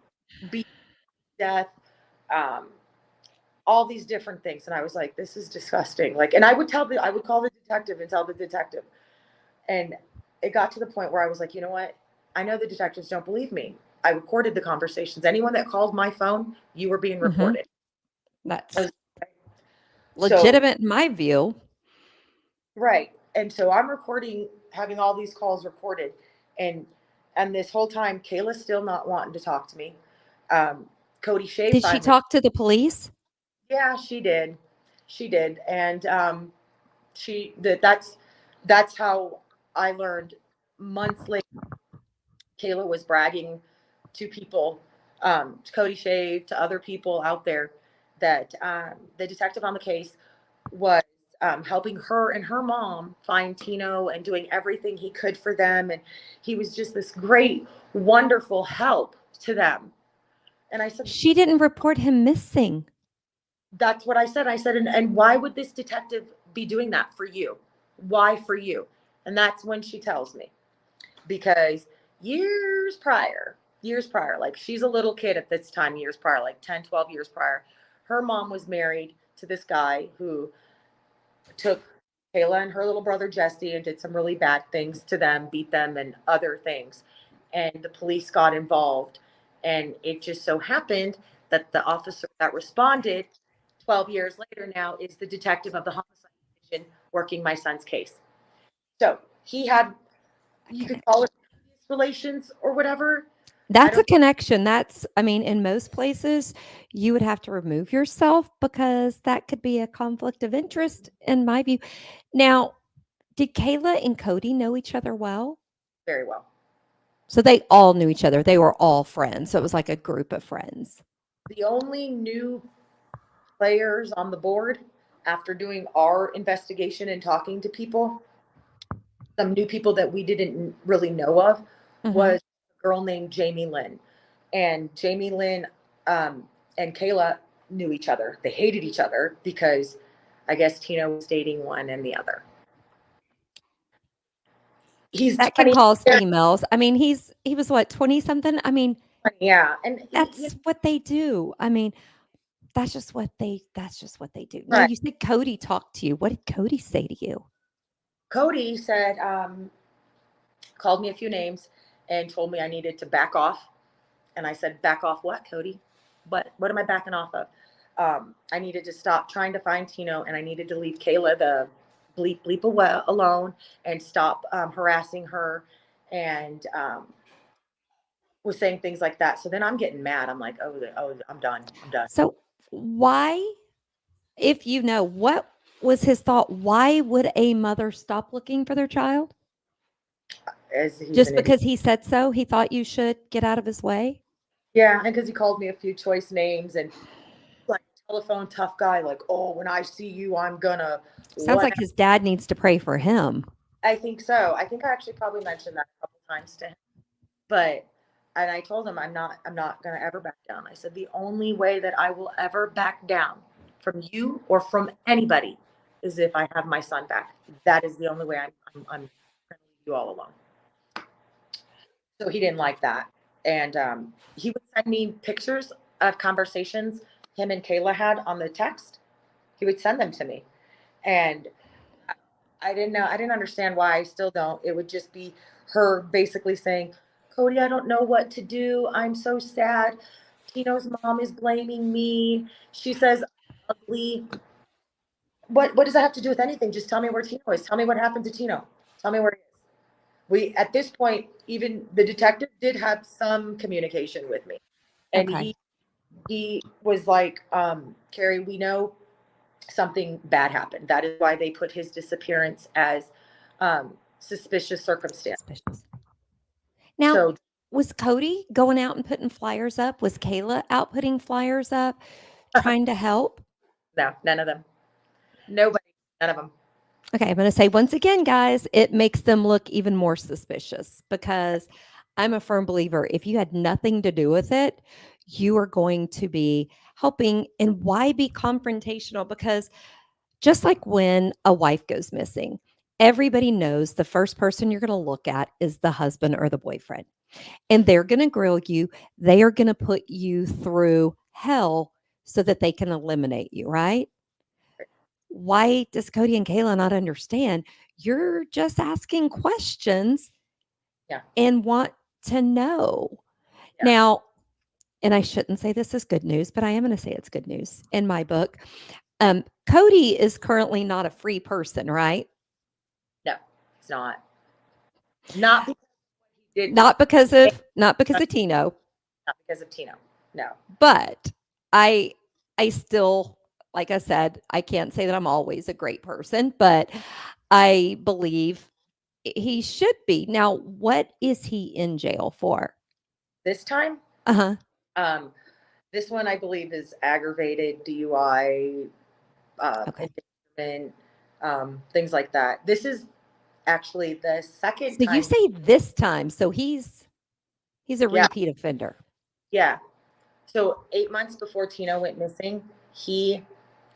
beat to death. Um, all these different things, and I was like, this is disgusting. Like, and I would call the detective and tell the detective, and it got to the point where I was like, you know what, I know the detectives don't believe me. I recorded the conversations. Anyone that called my phone, you were being Mhm. recorded. I That's was, so legitimate in my view. right, and so I'm recording, having all these calls recorded, and this whole time Kayla's still not wanting to talk to me. um Cody Shea Did she finally, talk to the police? yeah, she did, and that's how I learned months later. Kayla was bragging to people, to Cody Shave, to other people out there, that the detective on the case was helping her and her mom find Tino and doing everything he could for them. And he was just this great, wonderful help to them. And I said, She didn't report him missing. that's what I said. I said, and why would this detective be doing that for you? Why for you? And that's when she tells me, because years prior, like she's a little kid at this time, years prior, like 10, 12 years prior, her mom was married to this guy who took Kayla and her little brother Jesse and did some really bad things to them, beat them, and other things. And the police got involved. And it just so happened that the officer that responded 12 years later now is the detective of the homicide division working my son's case. So he had, A you could call it connection. relations or whatever. I That's a don't, connection. That's I mean, in most places, you would have to remove yourself because that could be a conflict of interest in my view. Now, did Kayla and Cody know each other well? very well. So they all knew each other. They were all friends. So it was like a group of friends. The only new players on the board after doing our investigation and talking to people, some new people that we didn't really know of, Mhm. was a girl named Jamie Lynn. And Jamie Lynn and Kayla knew each other. They hated each other because I guess Tina was dating one and the other. He's That can 20. cause females. I mean, he was what, 20 something? I mean, Yeah. And that's what they do. I mean, that's just what they do. Now right. you said Cody talked to you. What did Cody say to you? Cody said, called me a few names and told me I needed to back off And I said, back off what, Cody? What am I backing off of? I needed to stop trying to find Tino, and I needed to leave Kayla the bleep away alone, and stop harassing her, and was saying things like that. So then I'm getting mad. I'm like, oh, I'm done. I'm done. So why, if you know, what was his thought? Why would a mother stop looking for their child? As he's Just an idiot. because he said so? He thought you should get out of his way? Yeah, and because he called me a few choice names, and like telephone tough guy, like, oh, when I see you, I'm gonna Sounds what? like his dad needs to pray for him. I think so. I think I actually probably mentioned that a couple times to him. But and I told him I'm not gonna ever back down. I said the only way that I will ever back down from you or from anybody is if I have my son back. That is the only way I'm gonna leave you all alone. So he didn't like that. And he would send me pictures of conversations him and Kayla had on the text. He would send them to me. And I didn't know, I didn't understand why. I still don't. It would just be her basically saying, Cody, I don't know what to do. I'm so sad. Tino's mom is blaming me. She says I'm ugly. What does that have to do with anything? Just tell me where Tino is. Tell me what happened to Tino. Tell me where he is. We at this point, even the detective did have some communication with me. And Okay. he was like, Carrie, we know something bad happened. That is why they put his disappearance as suspicious circumstance. Suspicious. Now, So was Cody going out and putting flyers up? Was Kayla out putting flyers up, trying to help? no, none of them. Nobody, none of them. Okay, I'm going to say once again, guys, it makes them look even more suspicious because I'm a firm believer if you had nothing to do with it, you are going to be helping. And why be confrontational? Because just like when a wife goes missing, everybody knows the first person you're going to look at is the husband or the boyfriend, and they're going to grill you. They are going to put you through hell so that they can eliminate you, right? Why does Cody and Kayla not understand? You're just asking questions Yeah, and want to know. yeah. Now, and I shouldn't say this is good news, but I am going to say it's good news in my book. Cody is currently not a free person, right? No, it's not. Not because he did, Not because of Tino, not because of Tino. No. but I I still, like I said, I can't say that I'm always a great person, but I believe he should be. Now, what is he in jail for? This time, Uh-huh. um, this one I believe is aggravated DUI, Okay. endangerment, things like that. This is actually the second So you time. say this time, so he's a Yeah, repeat offender. yeah. So 8 months before Tino went missing, he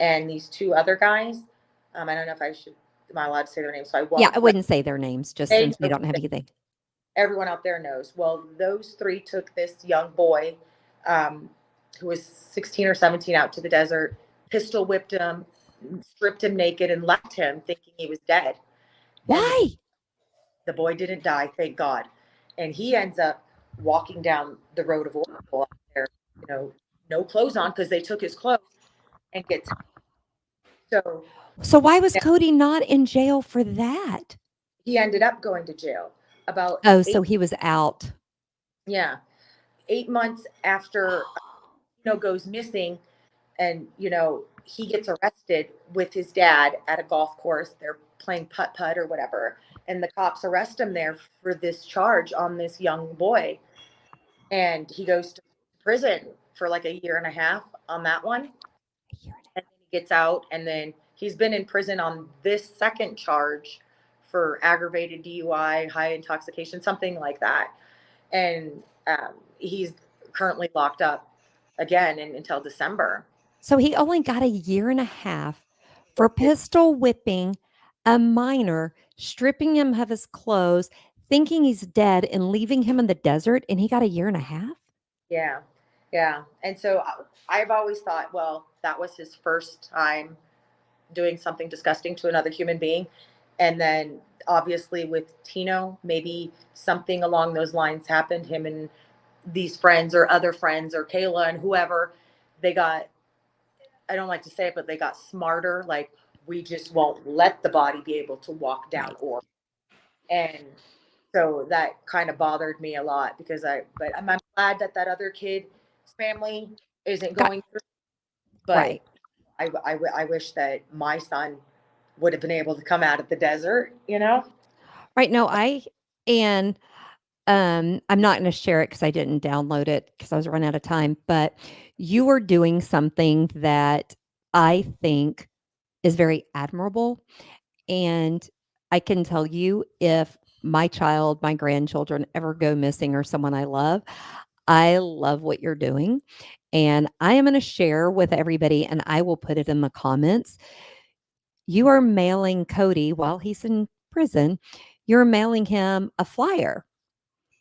and these two other guys, I don't know if I should, am I allowed to say their names? So I Yeah, won't, I but wouldn't say their names just they since we know don't who have they, anything. everyone out there knows. Well, those three took this young boy, um, who was 16 or 17 out to the desert, pistol whipped him, stripped him naked, and left him thinking he was dead. And Why? the boy didn't die, thank God. And he ends up walking down the road of Oregon there, no clothes on because they took his clothes, and gets so So why was yeah, Cody not in jail for that? he ended up going to jail about Oh, eight, so he was out. yeah, 8 months after goes missing, and he gets arrested with his dad at a golf course. They're playing putt putt or whatever, and the cops arrest him there for this charge on this young boy, and he goes to prison for like a year and a half on that one, A year and and then he gets out, and then he's been in prison on this second charge for aggravated DUI, high intoxication, something like that, and he's currently locked up again until December. So he only got a year and a half for For his, pistol whipping a minor, stripping him of his clothes, thinking he's dead, and leaving him in the desert, and he got a year and a half? yeah, yeah, and so I've always thought, well, that was his first time doing something disgusting to another human being, and then obviously with Tino, maybe something along those lines happened. Him and these friends or other friends or Kayla and whoever, they got, I don't like to say it, but they got smarter. Like, we just won't let the body be able to walk down Right. or, and so that kind of bothered me a lot because but I'm glad that that other kid's family isn't Got going through, but right. I wish that my son would have been able to come out of the desert, you know? Right, no, and, I'm not gonna share it because I didn't download it because I was running out of time, but you were doing something that I think is very admirable, and I can tell you if my child, my grandchildren ever go missing or someone I love what you're doing, and I am gonna share with everybody, and I will put it in the comments. You are mailing Cody while he's in prison, you're mailing him a flyer.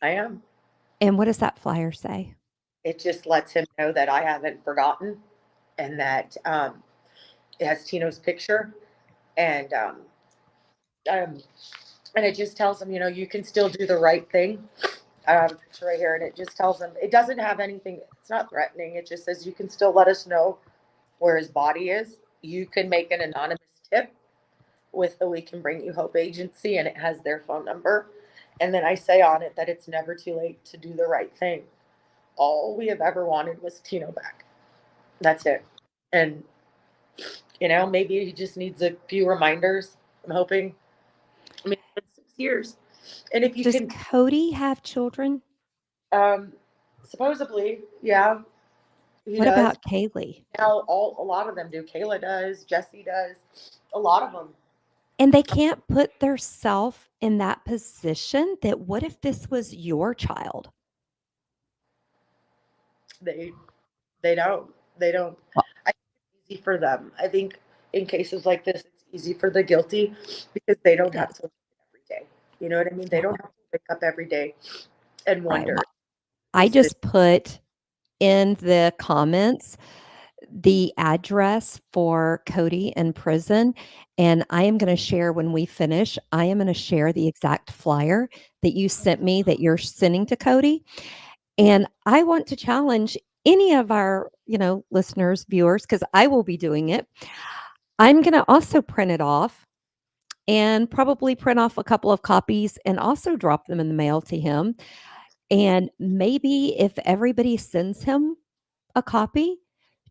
I am. And what does that flyer say? It just lets him know that I haven't forgotten and that it has Tino's picture and um, and it just tells him, you know, you can still do the right thing. I have a picture right here, and it just tells him it doesn't have anything. It's not threatening. It just says you can still let us know where his body is. You can make an anonymous tip with the We Can Bring You Hope agency, and it has their phone number. And then I say on it that it's never too late to do the right thing. All we have ever wanted was Tino back. That's it. And, you know, maybe he just needs a few reminders. I'm hoping. I mean, it's been 6 years. And if you Does can, Cody have children? um, supposedly, yeah, he What does. about Kaylee? Now, a lot of them do. Kayla does. Jesse does. A lot of them. And they can't put their self in that position that what if this was your child? They they don't. They don't. Well, I think it's easy for them. I think in cases like this, it's easy for the guilty because they don't it have is. to live every day. You know what I mean? They Yeah, don't have to wake up every day and right. wonder, Well, I is this? just put in the comments the address for Cody in prison, and I am gonna share when we finish, I am gonna share the exact flyer that you sent me that you're sending to Cody, and I want to challenge any of our, listeners, viewers, because I will be doing it. I'm gonna also print it off and probably print off a couple of copies and also drop them in the mail to him, and maybe if everybody sends him a copy,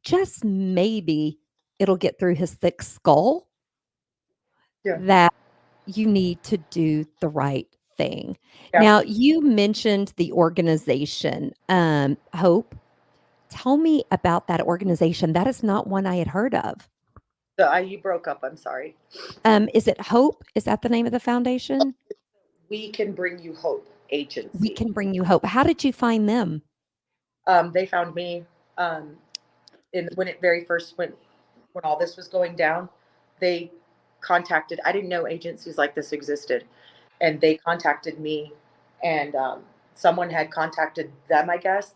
just maybe it'll get through his thick skull Yeah, that you need to do the right thing. yeah. Now, you mentioned the organization, Hope. Tell me about that organization. That is not one I had heard of. So you broke up. I'm sorry. Is it Hope? Is that the name of the foundation? We Can Bring You Hope We agency. Can Bring You Hope. How did you find them? They found me um, in when it very first went when all this was going down. They contacted. I didn't know agencies like this existed, and they contacted me, and someone had contacted them, I guess,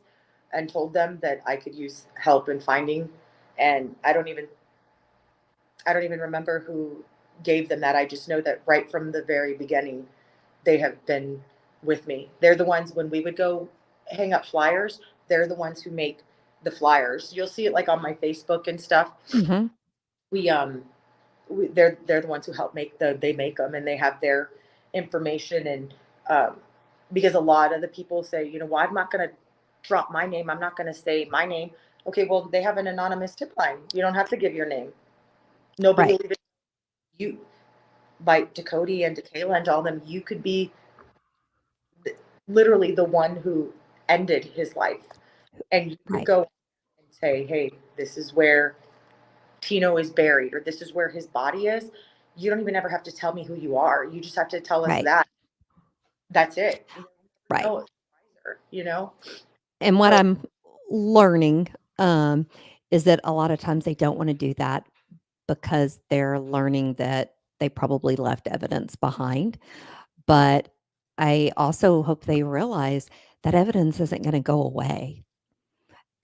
and told them that I could use help in finding. And I don't even remember who gave them that. I just know that right from the very beginning, they have been with me. They're the ones when we would go hang up flyers, they're the ones who make the flyers. You'll see it like on my Facebook and stuff. Mhm. We they're the ones who help they make them and they have their information and because a lot of the people say, you know, well, I'm not going to drop my name. I'm not going to say my name. Okay, well, they have an anonymous tip line. You don't have to give your name. Nobody Right, will even you by to Cody and to Kayla and to all them. You could be literally the one who ended his life. And you could right, go and say, hey, this is where Tino is buried, or this is where his body is. You don't even ever have to tell me who you are. You just have to tell us right, that. That's it. right. No, you know? And what So, I'm learning, um, is that a lot of times they don't wanna do that because they're learning that they probably left evidence behind. But I also hope they realize that evidence isn't going to go away.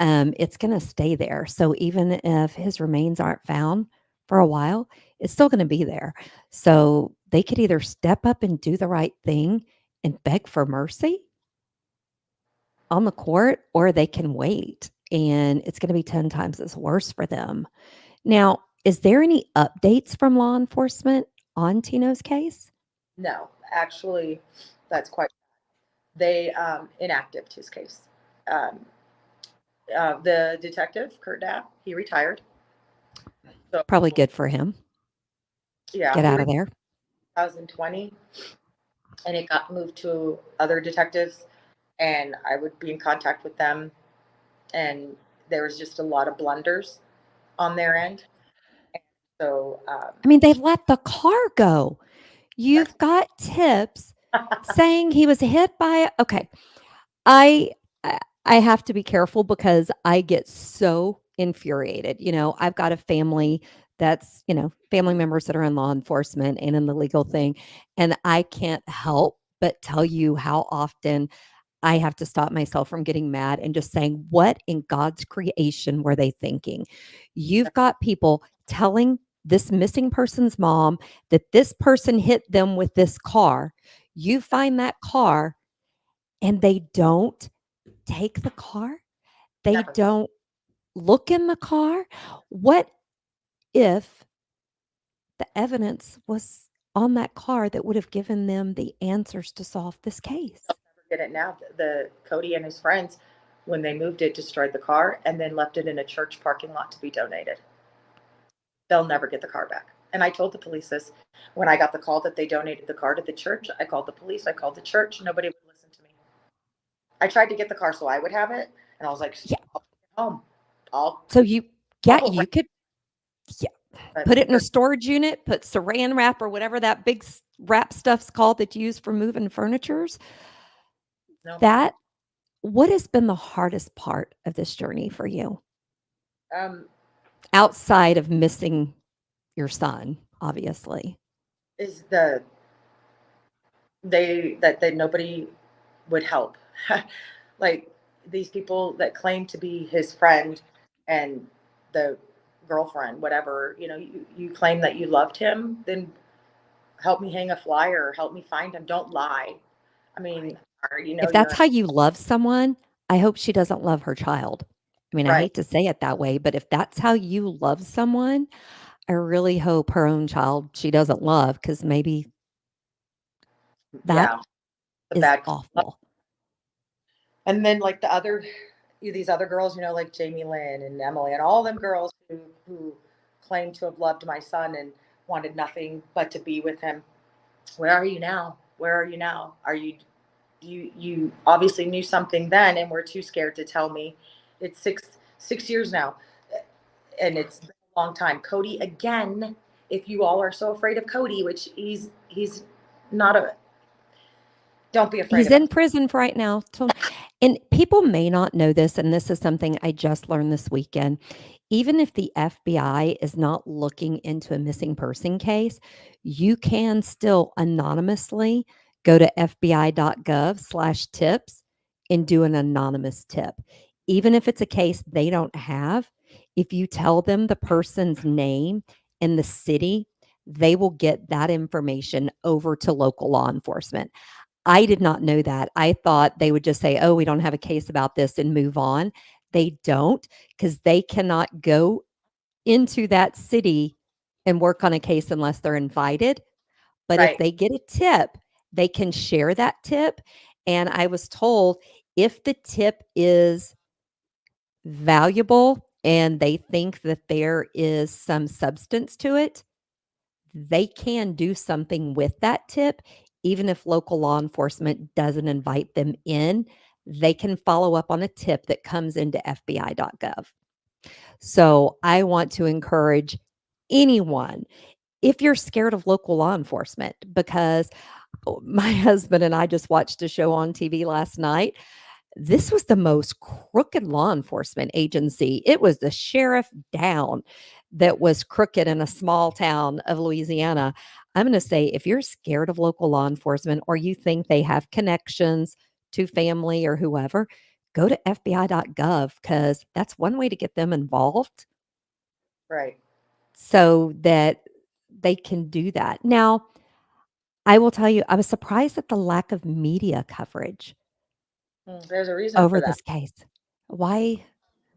It's going to stay there. So even if his remains aren't found for a while, it's still going to be there. So they could either step up and do the right thing and beg for mercy, on the court or they can wait, and it's going to be 10 times as worse for them. Now, is there any updates from law enforcement on Tino's case? No, actually, that's quite. They inactive his case. Um, the detective, Kurt Dapp, he retired. So Probably good for him. yeah, Get he out of retired there. in 2020, and it got moved to other detectives, and I would be in contact with them, and there was just a lot of blunders on their end. And so I mean, they let the car go. that's You've got tips saying he was hit by okay. I I I have to be careful because I get so infuriated. I've got a family that's, family members that are in law enforcement and in the legal thing, and I can't help but tell you how often I have to stop myself from getting mad and just saying, "What in God's creation were they thinking?" You've got people telling this missing person's mom that this person hit them with this car. You find that car and they don't take the car. They never. don't look in the car. What if the evidence was on that car that would have given them the answers to solve this case? Get it now. The Cody and his friends, when they moved it, destroyed the car and then left it in a church parking lot to be donated. They'll never get the car back. And I told the police this when I got the call that they donated the car to the church. I called the police. I called the church. Nobody would listen to me. I tried to get the car so I would have it, and I was like, Yeah. "I'll take it home. I'll So you yeah, I'll you could yeah, but put it in a they're storage unit, put saran wrap or whatever that big wrap stuff's called that you use for moving furnitures. no. That what has been the hardest part of this journey for you Um, outside of missing your son, obviously? is that nobody would help. Like these people that claim to be his friend and the girlfriend, whatever, you claim that you loved him, then help me hang a flyer, help me find him. Don't lie. I mean, or, If that's you're how you love someone, I hope she doesn't love her child. I mean, I right. hate to say it that way, but if that's how you love someone, I really hope her own child she doesn't love because maybe that Yeah, the is bad. awful. And then like these other girls, like Jamie Lynn and Emily and all them girls who claim to have loved my son and wanted nothing but to be with him. Where are you now? Where are you now? Are you obviously knew something then and were too scared to tell me. It's six years now, and it's been a long time. Cody again. If you all are so afraid of Cody, which he's not a, don't be afraid He's of him. in prison for right now. And people may not know this, and this is something I just learned this weekend. Even if the FBI is not looking into a missing person case, you can still anonymously go to fbi.gov/tips and do an anonymous tip. Even if it's a case they don't have, if you tell them the person's name and the city, they will get that information over to local law enforcement. I did not know that. I thought they would just say, "Oh, we don't have a case about this," and move on. They don't, because they cannot go into that city and work on a case unless they're invited. But if Right, they get a tip, they can share that tip. And I was told if the tip is valuable and they think that there is some substance to it, they can do something with that tip, even if local law enforcement doesn't invite them in. They can follow up on a tip that comes into FBI.gov. So I want to encourage anyone, if you're scared of local law enforcement, because my husband and I just watched a show on TV last night. This was the most crooked law enforcement agency. It was the sheriff down that was crooked in a small town of Louisiana. I'm going to say if you're scared of local law enforcement or you think they have connections to family or whoever, go to FBI.gov because that's one way to get them involved right. so that they can do that. Now, I will tell you, I was surprised at the lack of media coverage There's a reason for over that. this case? Why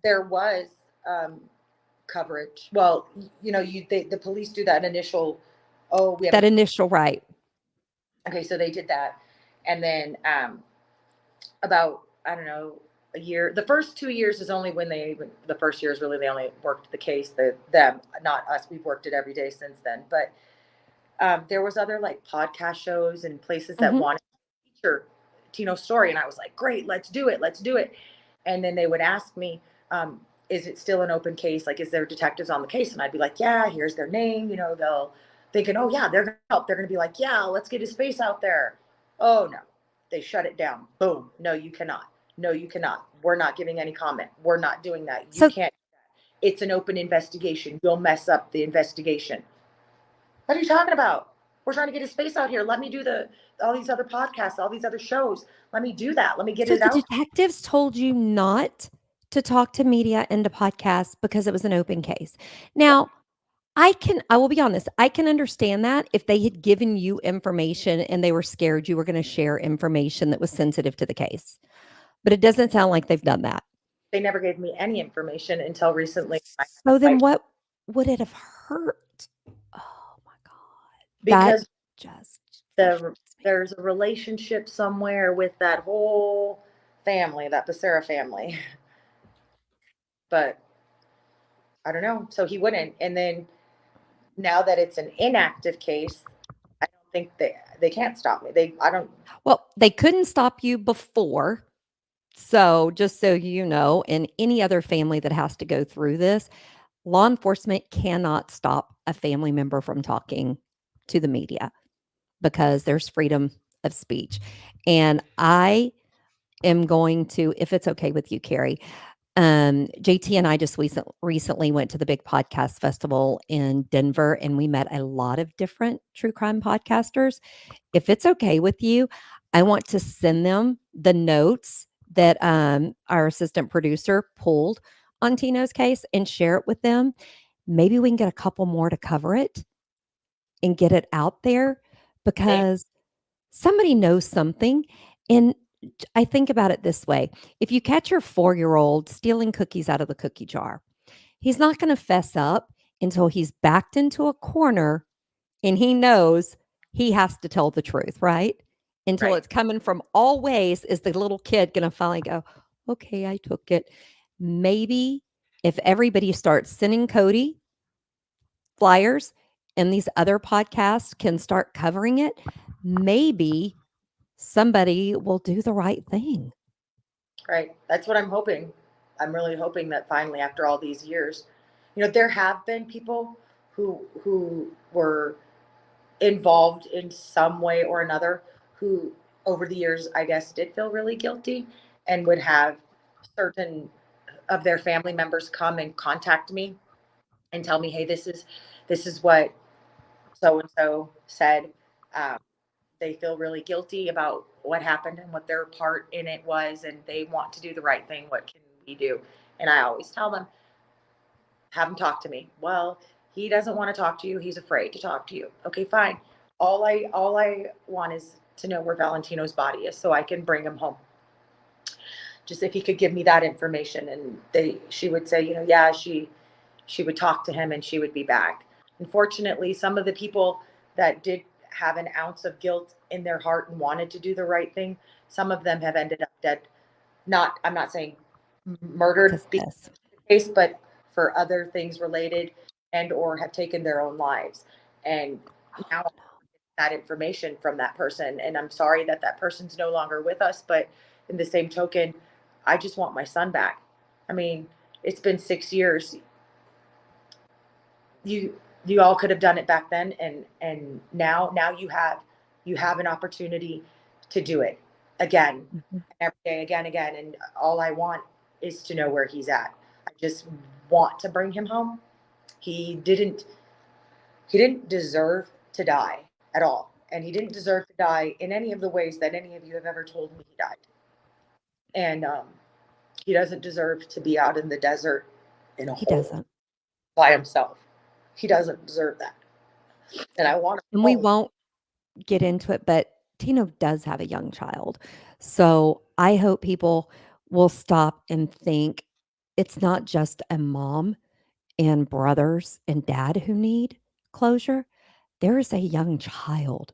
There was um, coverage. Well, the police do that initial. Oh, we have that a initial right? okay. So they did that, and then about I don't know a year. The first 2 years is only when they. The first year is really they only worked the case. Them, not us. We've worked it every day since then. But there was other like podcast shows and places that Mhm. wanted to feature Tino's story, and I was like, great, let's do it, let's do it. And then they would ask me, is it still an open case? Like, is there detectives on the case? And I'd be like, yeah, here's their name. They'll thinking, oh yeah, they're gonna help. They're gonna be like, yeah, let's get his face out there. Oh no, they shut it down. Boom. No, you cannot. No, you cannot. We're not giving any comment. We're not doing that. You So can't. It's an open investigation. You'll mess up the investigation. What are you talking about? We're trying to get his face out here. Let me do the all these other podcasts, all these other shows. Let me do that. Let me get so it the out. detectives told you not to talk to media and to podcasts because it was an open case. Now, I will be honest, I can understand that if they had given you information and they were scared you were gonna share information that was sensitive to the case, but it doesn't sound like they've done that. They never gave me any information until recently. So then Like, what would it have hurt? Oh my god. That because just the frustrates me. there's a relationship somewhere with that whole family, that Becerra family. But I don't know. So he wouldn't. And then now that it's an inactive case, I don't think they can't stop me. They I don't Well, they couldn't stop you before. So, just so you know, and any other family that has to go through this, law enforcement cannot stop a family member from talking to the media because there's freedom of speech. And I am going to, if it's okay with you, Carrie, JT and I just recently went to the big podcast festival in Denver and we met a lot of different true crime podcasters. If it's okay with you, I want to send them the notes that our assistant producer pulled on Tino's case and share it with them. Maybe we can get a couple more to cover it and get it out there think because somebody knows something. And I think about it this way: if you catch your 4-year old stealing cookies out of the cookie jar, he's not going to fess up until he's backed into a corner and he knows he has to tell the truth, right? Until right, it's coming from all ways, is the little kid going to finally go, okay, I took it. Maybe if everybody starts sending Cody flyers and these other podcasts can start covering it, maybe somebody will do the right thing. right. That's what I'm hoping. I'm really hoping that finally, after all these years, there have been people who were involved in some way or another who over the years I guess did feel really guilty and would have certain of their family members come and contact me and tell me, hey, this is what so and so said. um, they feel really guilty about what happened and what their part in it was, and they want to do the right thing. What can we do? And I always tell them, have him talk to me. Well, he doesn't want to talk to you. He's afraid to talk to you. Okay, fine. All I want is to know where Valentino's body is so I can bring him home. Just if he could give me that information. And she would say, yeah, she would talk to him and she would be back. Unfortunately, some of the people that did have an ounce of guilt in their heart and wanted to do the right thing, some of them have ended up dead. Not, I'm not saying murdered Because because this. of the case, but for other things related and or have taken their own lives. And Oh, now that information from that person. And I'm sorry that that person's no longer with us, but in the same token, I just want my son back. I mean, it's been 6 years. You all could have done it back then, and now you have an opportunity to do it again, no. Mhm. every day, again, and all I want is to know where he's at. I just want to bring him home. He didn't he didn't deserve to die at all, and he didn't deserve to die in any of the ways that any of you have ever told me he died. And he doesn't deserve to be out in the desert in a He hole doesn't. by himself. He doesn't deserve that, and I want him And we home. won't get into it, but Tino does have a young child. So I hope people will stop and think it's not just a mom and brothers and dad who need closure. There is a young child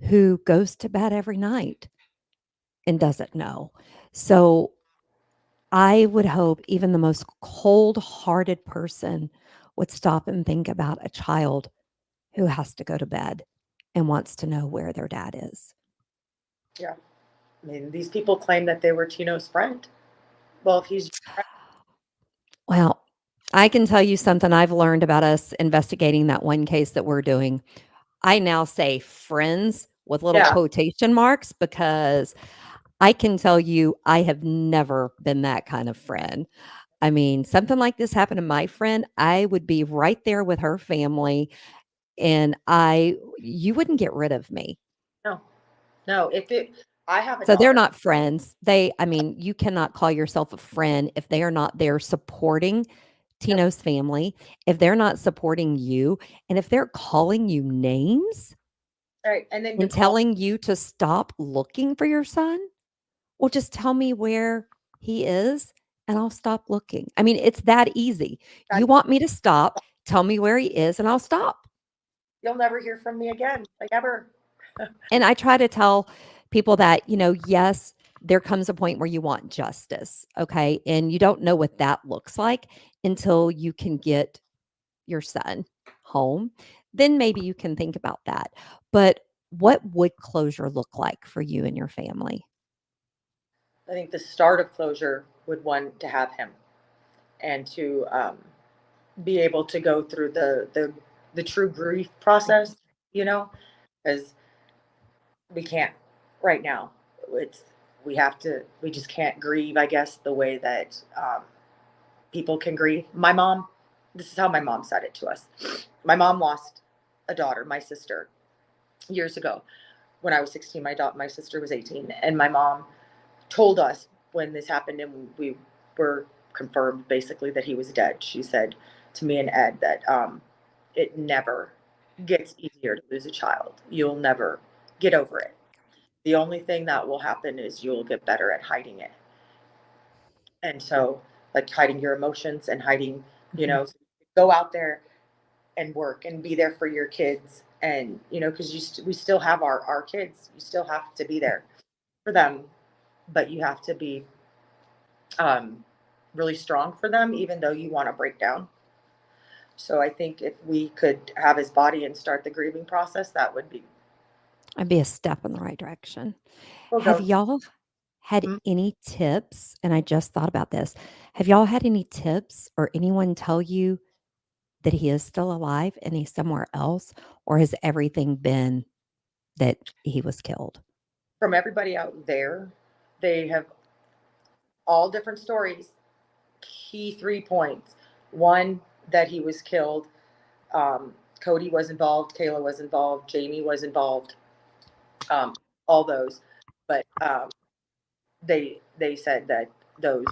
who goes to bed every night and doesn't know. So I would hope even the most cold hearted person would stop and think about a child who has to go to bed and wants to know where their dad is. Yeah. I mean, these people claim that they were Tino's friend. Well, if he's your friend, Well, I can tell you something I've learned about us investigating that one case that we're doing. I now say friends with little yeah, quotation marks because I can tell you I have never been that kind of friend. I mean, something like this happened to my friend, I would be right there with her family and I you wouldn't get rid of me. no, no. If it, I have a So they're daughter. not friends. They I mean, you cannot call yourself a friend if they are not there supporting Yep. Tino's family, if they're not supporting you, and if they're calling you names All right, and then to and call telling you to stop looking for your son, well, just tell me where he is and I'll stop looking. I mean, it's that easy. You that, want me to stop, tell me where he is and I'll stop. you'll never hear from me again, like ever. And I try to tell people that, yes, there comes a point where you want justice, okay? And you don't know what that looks like until you can get your son home. Then maybe you can think about that. But what would closure look like for you and your family? I think the start of closure would want to have him and to be able to go through the true grief process, you know, because we can't right now. It's we just can't grieve, I guess, the way that people can grieve. My mom, this is how my mom said it to us. My mom lost a daughter, my sister, years ago. When I was 16, my sister was 18, and my mom told us when this happened and we were confirmed basically that he was dead. She said to me and Ed that it never gets easier to lose a child. You'll never get over it. The only thing that will happen is you'll get better at hiding it. And so, like hiding your emotions and hiding, you Mhm. know, go out there and work and be there for your kids. And, because we still have our kids, you still have to be there for them, but you have to be um, really strong for them, even though you want to break down. So I think if we could have his body and start the grieving process, that would be, I'd be a step in the right direction. we'll Have go. y'all had Mm, any tips? And I just thought about this. Have y'all had any tips or anyone tell you that he is still alive and he's somewhere else? Or has everything been that he was killed? From everybody out there, they have all different stories. Key 3 points. One, that he was killed. Cody was involved, Kayla was involved, Jamie was involved, um, all those. But they said that those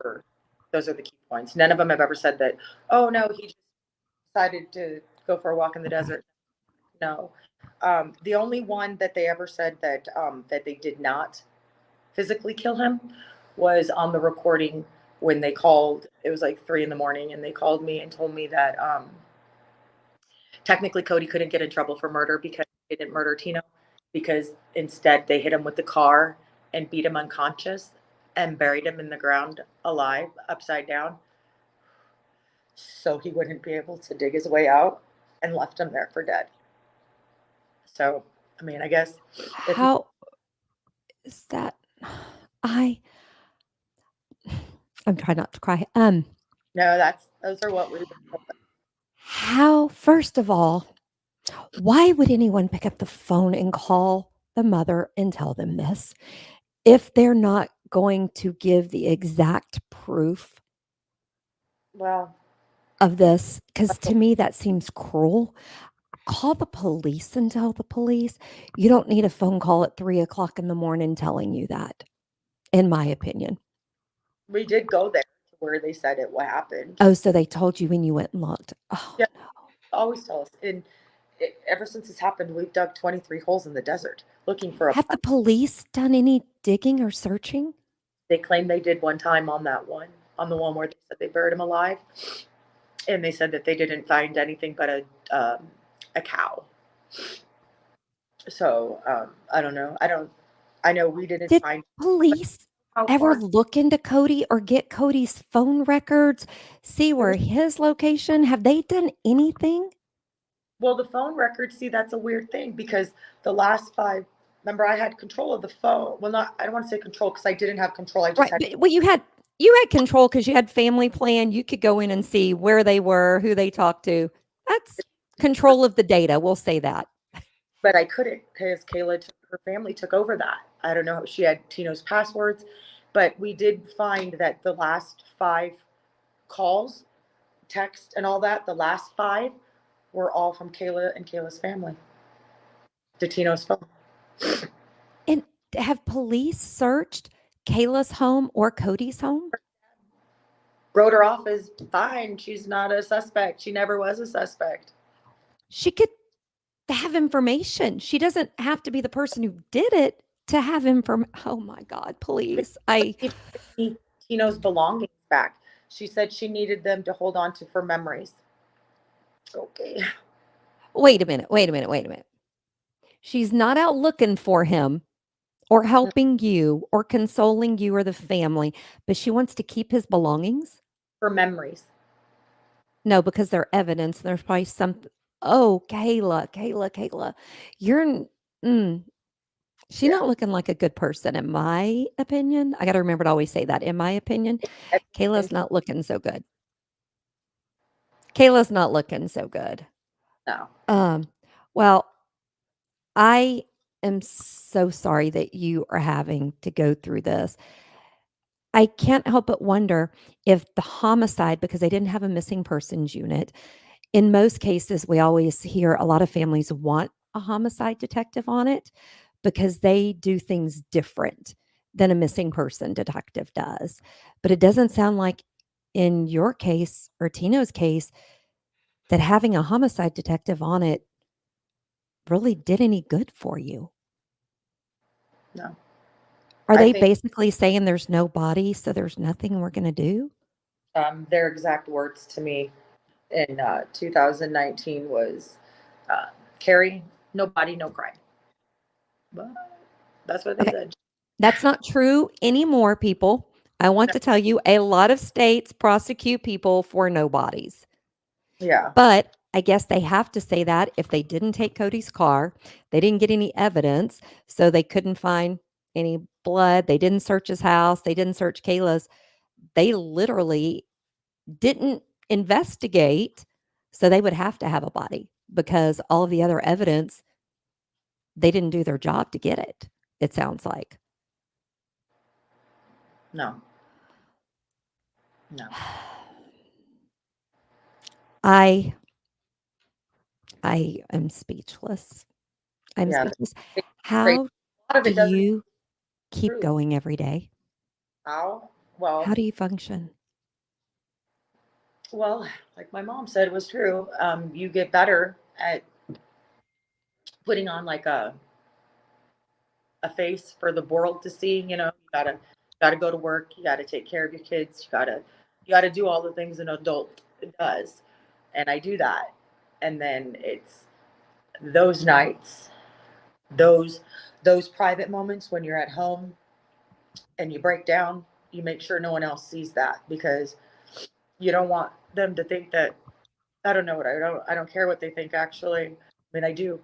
were those are the key points. None of them have ever said that. Oh no, he just decided to go for a walk in the Okay. desert. No, the only one that they ever said that they did not physically kill him was on the recording when they called. It was like 3 in the morning, and they called me and told me that technically Cody couldn't get in trouble for murder because he didn't murder Tino, because instead they hit him with the car and beat him unconscious and buried him in the ground alive, upside down, so he wouldn't be able to dig his way out, and left him there for dead. So, I mean, I guess if you How is that? I I'm trying not to cry. know, those are what we were told. How first of all, why would anyone pick up the phone and call the mother and tell them this if they're not going to give the exact proof Well, of this? Because to me, that seems cruel. Call the police and tell the police. You don't need a phone call at 3 o'clock in the morning telling you that, in my opinion. we did go there to where they said it what happened. Oh, so they told you when you went and looked. Oh, Yeah, no. always tell us. And ever since this happened, we've dug 23 holes in the desert looking for a Have the body. police done any digging or searching? They claim they did one time on that one, on the one where they said they buried him alive, and they said that they didn't find anything but a cow. So I don't know. I know we didn't Did find police how ever far. look into Cody or get Cody's phone records, see where There's his location? Have they done anything? Well, the phone records. See, that's a weird thing because the last five. Remember, I had control of the phone. Well, not. I don't want to say control because I didn't have control. I just Right, had. but well, you had control because you had family plan. You could go in and see where they were, who they talked to. That's control of the data. We'll say that. But I couldn't because her family took over that. I don't know. She had Tino's passwords, but we did find that the last five calls, text, and all that, the last five were all from Kayla and Kayla's family to Tino's phone. And have police searched Kayla's home or Cody's home? Wrote her off as fine. She's not a suspect. She never was a suspect. She could have information. She doesn't have to be the person who did it to have information. Oh my God, please. Tino's belongings back. She said she needed them to hold on to for memories. Okay. Wait a minute. Wait a minute. Wait a minute. She's not out looking for him or helping you or consoling you or the family, but she wants to keep his belongings? For memories. No, because they're evidence. There's probably some. Oh, Kayla, you're. Mm, she's Yeah. not looking like a good person, in my opinion. I got to remember to always say that. In my opinion, Kayla's not looking so good. Kayla's not looking so good. No. Um, well, I am so sorry that you are having to go through this. I can't help but wonder if the homicide, because they didn't have a missing persons unit, in most cases, we always hear a lot of families want a homicide detective on it because they do things different than a missing person detective does. But it doesn't sound like in your case or Tino's case that having a homicide detective on it really did any good for you. No. Are I they think basically saying there's no body, so there's nothing we're going to do? their exact words to me in 2019 was, uh, Carrie, no body, no crime. But that's what they Okay, said. that's not true anymore, people. I want No. to tell you a lot of states prosecute people for no bodies. Yeah. But I guess they have to say that if they didn't take Cody's car, they didn't get any evidence, so they couldn't find any blood. They didn't search his house. They didn't search Kayla's. They literally didn't investigate. So they would have to have a body because all of the other evidence, they didn't do their job to get it, it sounds like. No. No. I I am speechless. I'm Yeah. speechless. It's crazy. How A lot of do it doesn't you keep prove going every day? how. How do you function? Well, like my mom said, was true. You get better at putting on like a face for the world to see. You gotta go to work. You gotta take care of your kids. You gotta do all the things an adult does, and I do that. And then it's those nights, those those private moments when you're at home and you break down. You make sure no one else sees that because you don't want them to think that. I don't know what I don't care what they think. Actually, I mean I do.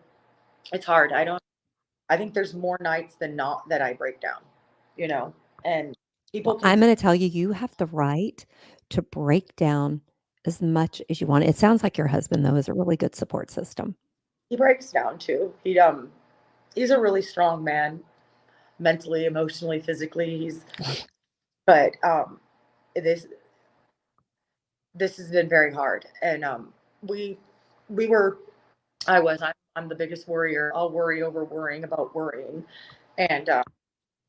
It's hard. I don't. I think there's more nights than not that I break down, you know, and people Well, can I'm see gonna tell you, you have the right to break down as much as you want. It sounds like your husband, though, is a really good support system. he breaks down too. He's a really strong man, mentally, emotionally, physically. But this this has been very hard, and we we were I'm the biggest worrier. I'll worry over worrying about worrying, and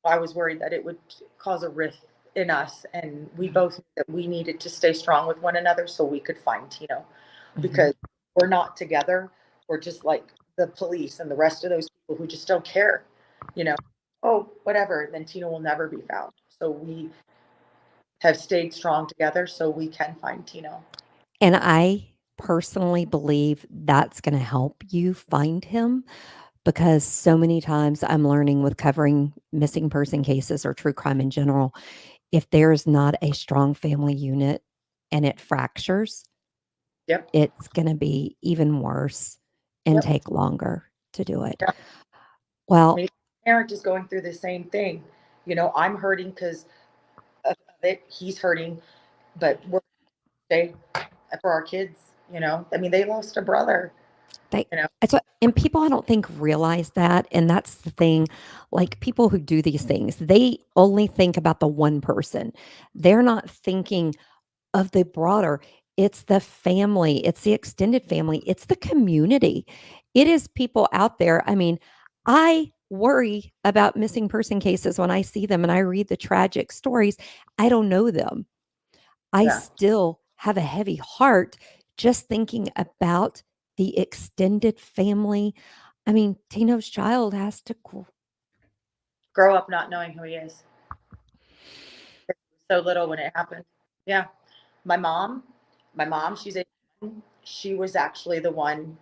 I was worried that it would cause a rift in us, and we Mhm, both knew that we needed to stay strong with one another so we could find Tino mhm. because we're not together. Or just like the police and the rest of those people who just don't care, you know, oh, whatever, then Tina will never be found. So we have stayed strong together so we can find Tino. And I personally believe that's going to help you find him because so many times I'm learning with covering missing person cases or true crime in general, if there's not a strong family unit and it fractures, Yep. it's going to be even worse and Yep. take longer to do it. Yeah. I Well, mean, parent is going through the same thing. You know, I'm hurting because of it. He's hurting, but we're stay for our kids. You know, I mean, they lost a brother. they You know, it's what and people I don't think realize that, and that's the thing, like, people who do these things, they only think about the one person. They're not thinking of the broader it's the family, it's the extended family, it's the community. It is people out there. I mean, I worry about missing person cases when I see them and I read the tragic stories. I don't know them. I yeah, still have a heavy heart just thinking about the extended family. I mean, Tino's child has to grow up not knowing who he is. So little when it happened. Yeah, my mom, my mom, she was actually the one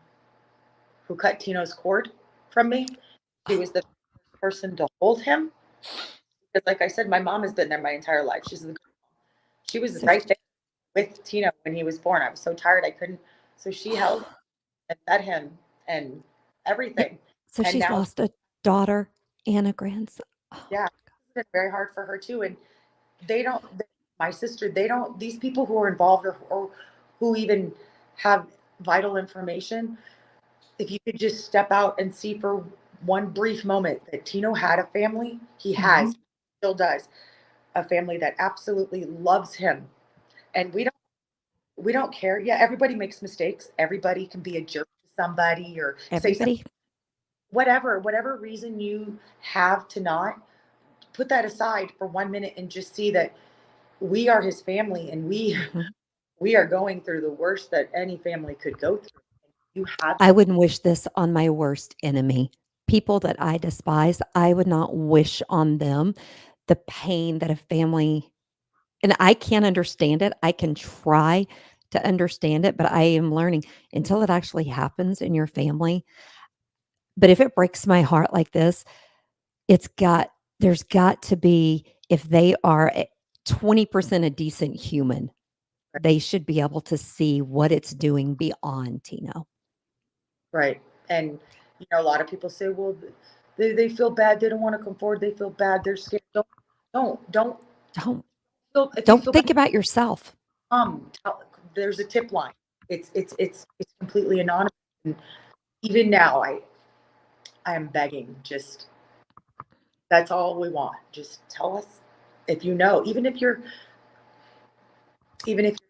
who cut Tino's cord from me. She was the first person to hold him because, like I said, my mom has been there my entire life. She was so right there with Tino when he was born. I was so tired I couldn't. So she held and fed him and yeah, everything. so And she's now, lost a daughter and a grandson. Oh, yeah, it's been very hard for her too. And they don't. My sister, they don't. These people who are involved or who even have vital information, if you could just step out and see for one brief moment that Tino had a family, he mhm. has, still does, a family that absolutely loves him. And we don't care. Yeah, everybody makes mistakes. Everybody can be a jerk to somebody or say something, Everybody whatever reason you have to not put that aside for 1 minute and just see that we are his family and we mhm. we are going through the worst that any family could go through. You have I wouldn't wish this on my worst enemy. People that I despise, I would not wish on them the pain that a family and I can't understand it. I can try to understand it, but I am learning until it actually happens in your family. But if it breaks my heart like this, it's got there's got to be if they are 20% a decent human, they should be able to see what it's doing beyond Tino. right. And a lot of people say, well, they feel bad, they don't want to come forward, they feel bad, they're scared. Don't Don't feel if you don't feel bad, think about yourself. there's a tip line. It's completely anonymous. And even now, I am begging, just that's all we want. Just tell us if you know, even if you're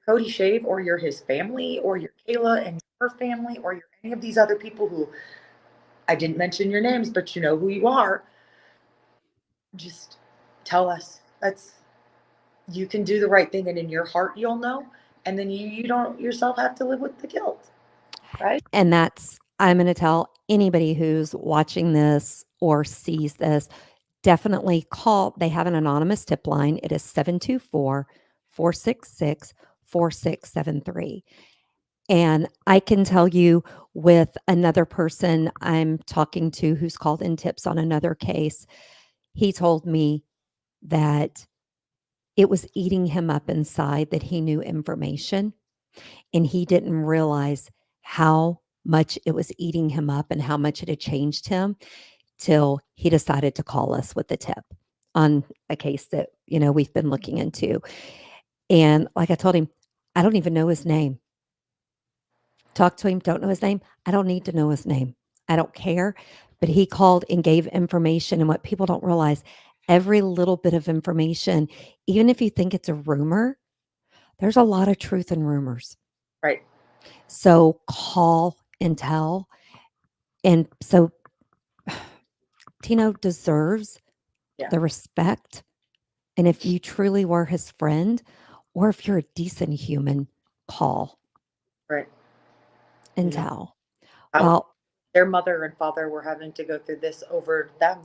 Cody Shave or you're his family or you're Kayla and her family or you're any of these other people who I didn't mention your names, but you know who you are. Just tell us. That's You can do the right thing, and in your heart you'll know, and then you don't yourself have to live with the guilt, right? And that's I'm going to tell anybody who's watching this or sees this, definitely call. They have an anonymous tip line. It is 724-466-4673. And I can tell you with another person I'm talking to who's called in tips on another case, he told me that it was eating him up inside that he knew information and he didn't realize how much it was eating him up and how much it had changed him till he decided to call us with the tip on a case that, we've been looking into. And like I told him, I don't even know his name. Talk to him, don't know his name. I don't need to know his name. I don't care. But he called and gave information. And what people don't realize, every little bit of information, even if you think it's a rumor, there's a lot of truth in rumors. Right. So call and tell. And so Tino deserves Yeah. the respect. And if you truly were his friend, or if you're a decent human, call Right. and You know, tell. how Well, their mother and father were having to go through this over them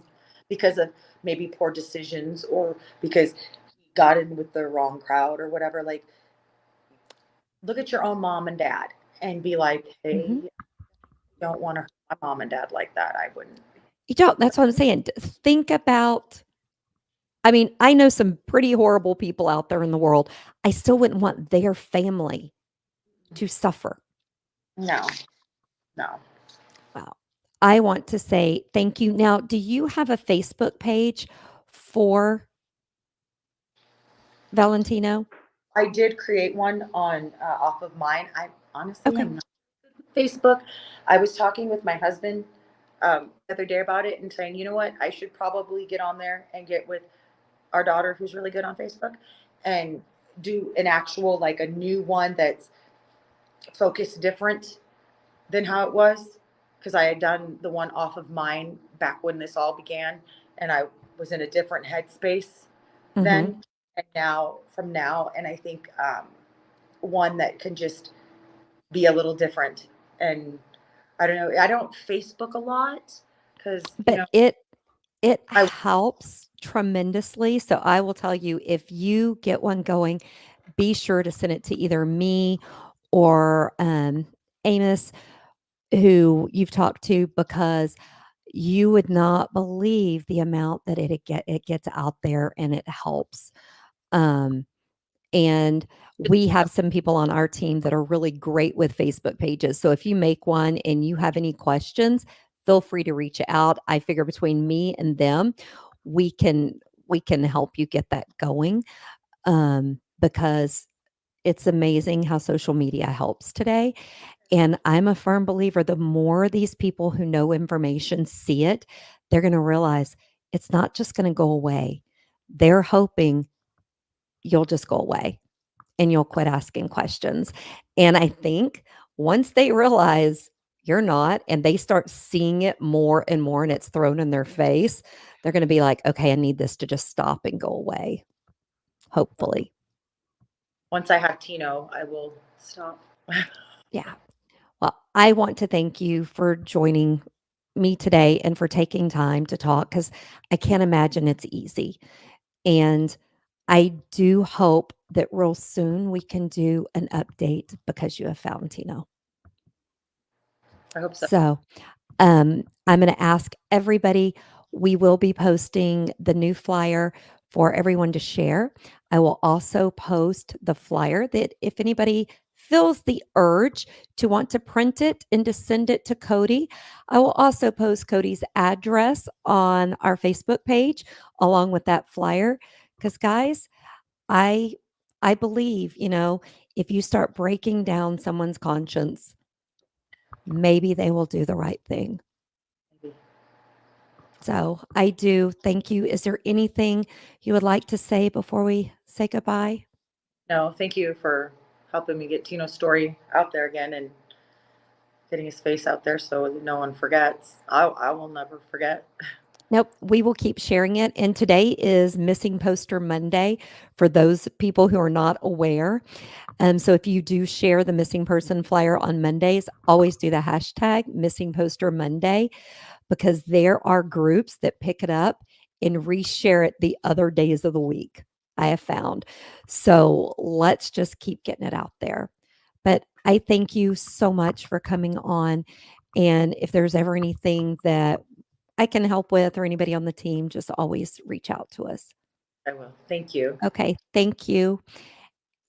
because of maybe poor decisions or because he got in with the wrong crowd or whatever. Like, look at your own mom and dad and be like, hey, mhm. don't want to hurt my mom and dad like that. I wouldn't. You don't, that's what I'm saying. Think about, I mean, I know some pretty horrible people out there in the world. I still wouldn't want their family to suffer. No, no. Wow. I want to say thank you. Now, do you have a Facebook page for Valentino? I did create one on off of mine. I honestly Okay. am not on Facebook. I was talking with my husband the other day about it and saying, you know what, I should probably get on there and get with our daughter, who's really good on Facebook, and do an actual like a new one that's focused different than how it was because I had done the one off of mine back when this all began, and I was in a different headspace Mhm. then and now from now, and I think one that can just be a little different. And I don't know. I don't Facebook a lot because But it I helps tremendously. So I will tell you, if you get one going, be sure to send it to either me or Amos, who you've talked to, because you would not believe the amount that it gets out there and it helps. Um, and we have some people on our team that are really great with Facebook pages. So if you make one and you have any questions, feel free to reach out. I figure between me and them, we can we can help you get that going, because it's amazing how social media helps today. And I'm a firm believer the more these people who know information see it, they're going to realize it's not just going to go away. They're hoping you'll just go away and you'll quit asking questions. And I think once they realize you're not and they start seeing it more and more and it's thrown in their face, they're going to be like, okay, I need this to just stop and go away, hopefully. once I have Tino, I will stop. Yeah. Well, I want to thank you for joining me today and for taking time to talk because I can't imagine it's easy. And I do hope that real soon we can do an update because you have found Tino. I hope so. So I'm going to ask everybody, we will be posting the new flyer for everyone to share. I will also post the flyer that if anybody feels the urge to want to print it and to send it to Cody, I will also post Cody's address on our Facebook page along with that flyer. Because guys, I I believe, if you start breaking down someone's conscience, maybe they will do the right thing. Maybe. So I do thank you. Is there anything you would like to say before we say goodbye? No, thank you for helping me get Tino's story out there again and getting his face out there so no one forgets. I will never forget. Nope, we will keep sharing it. And today is Missing Poster Monday for those people who are not aware. So if you do share the missing person flyer on Mondays, always do the hashtag Missing Poster Monday because there are groups that pick it up and reshare it the other days of the week, I have found. So let's just keep getting it out there. But I thank you so much for coming on. And if there's ever anything that I can help with or anybody on the team, just always reach out to us. I will. Thank you. Okay. Thank you.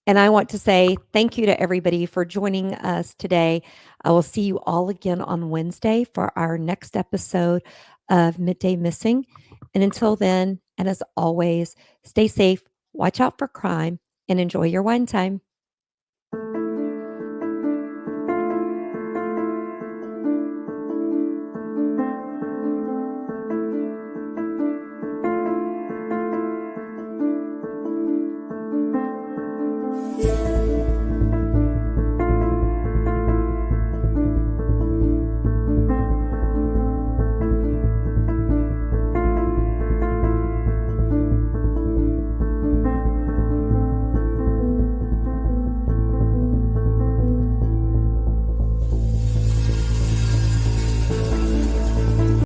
And I want to say thank you to everybody for joining us today. I will see you all again on Wednesday for our next episode of Midday Missing. And until then, and as always, stay safe, watch out for crime, and enjoy your wine time.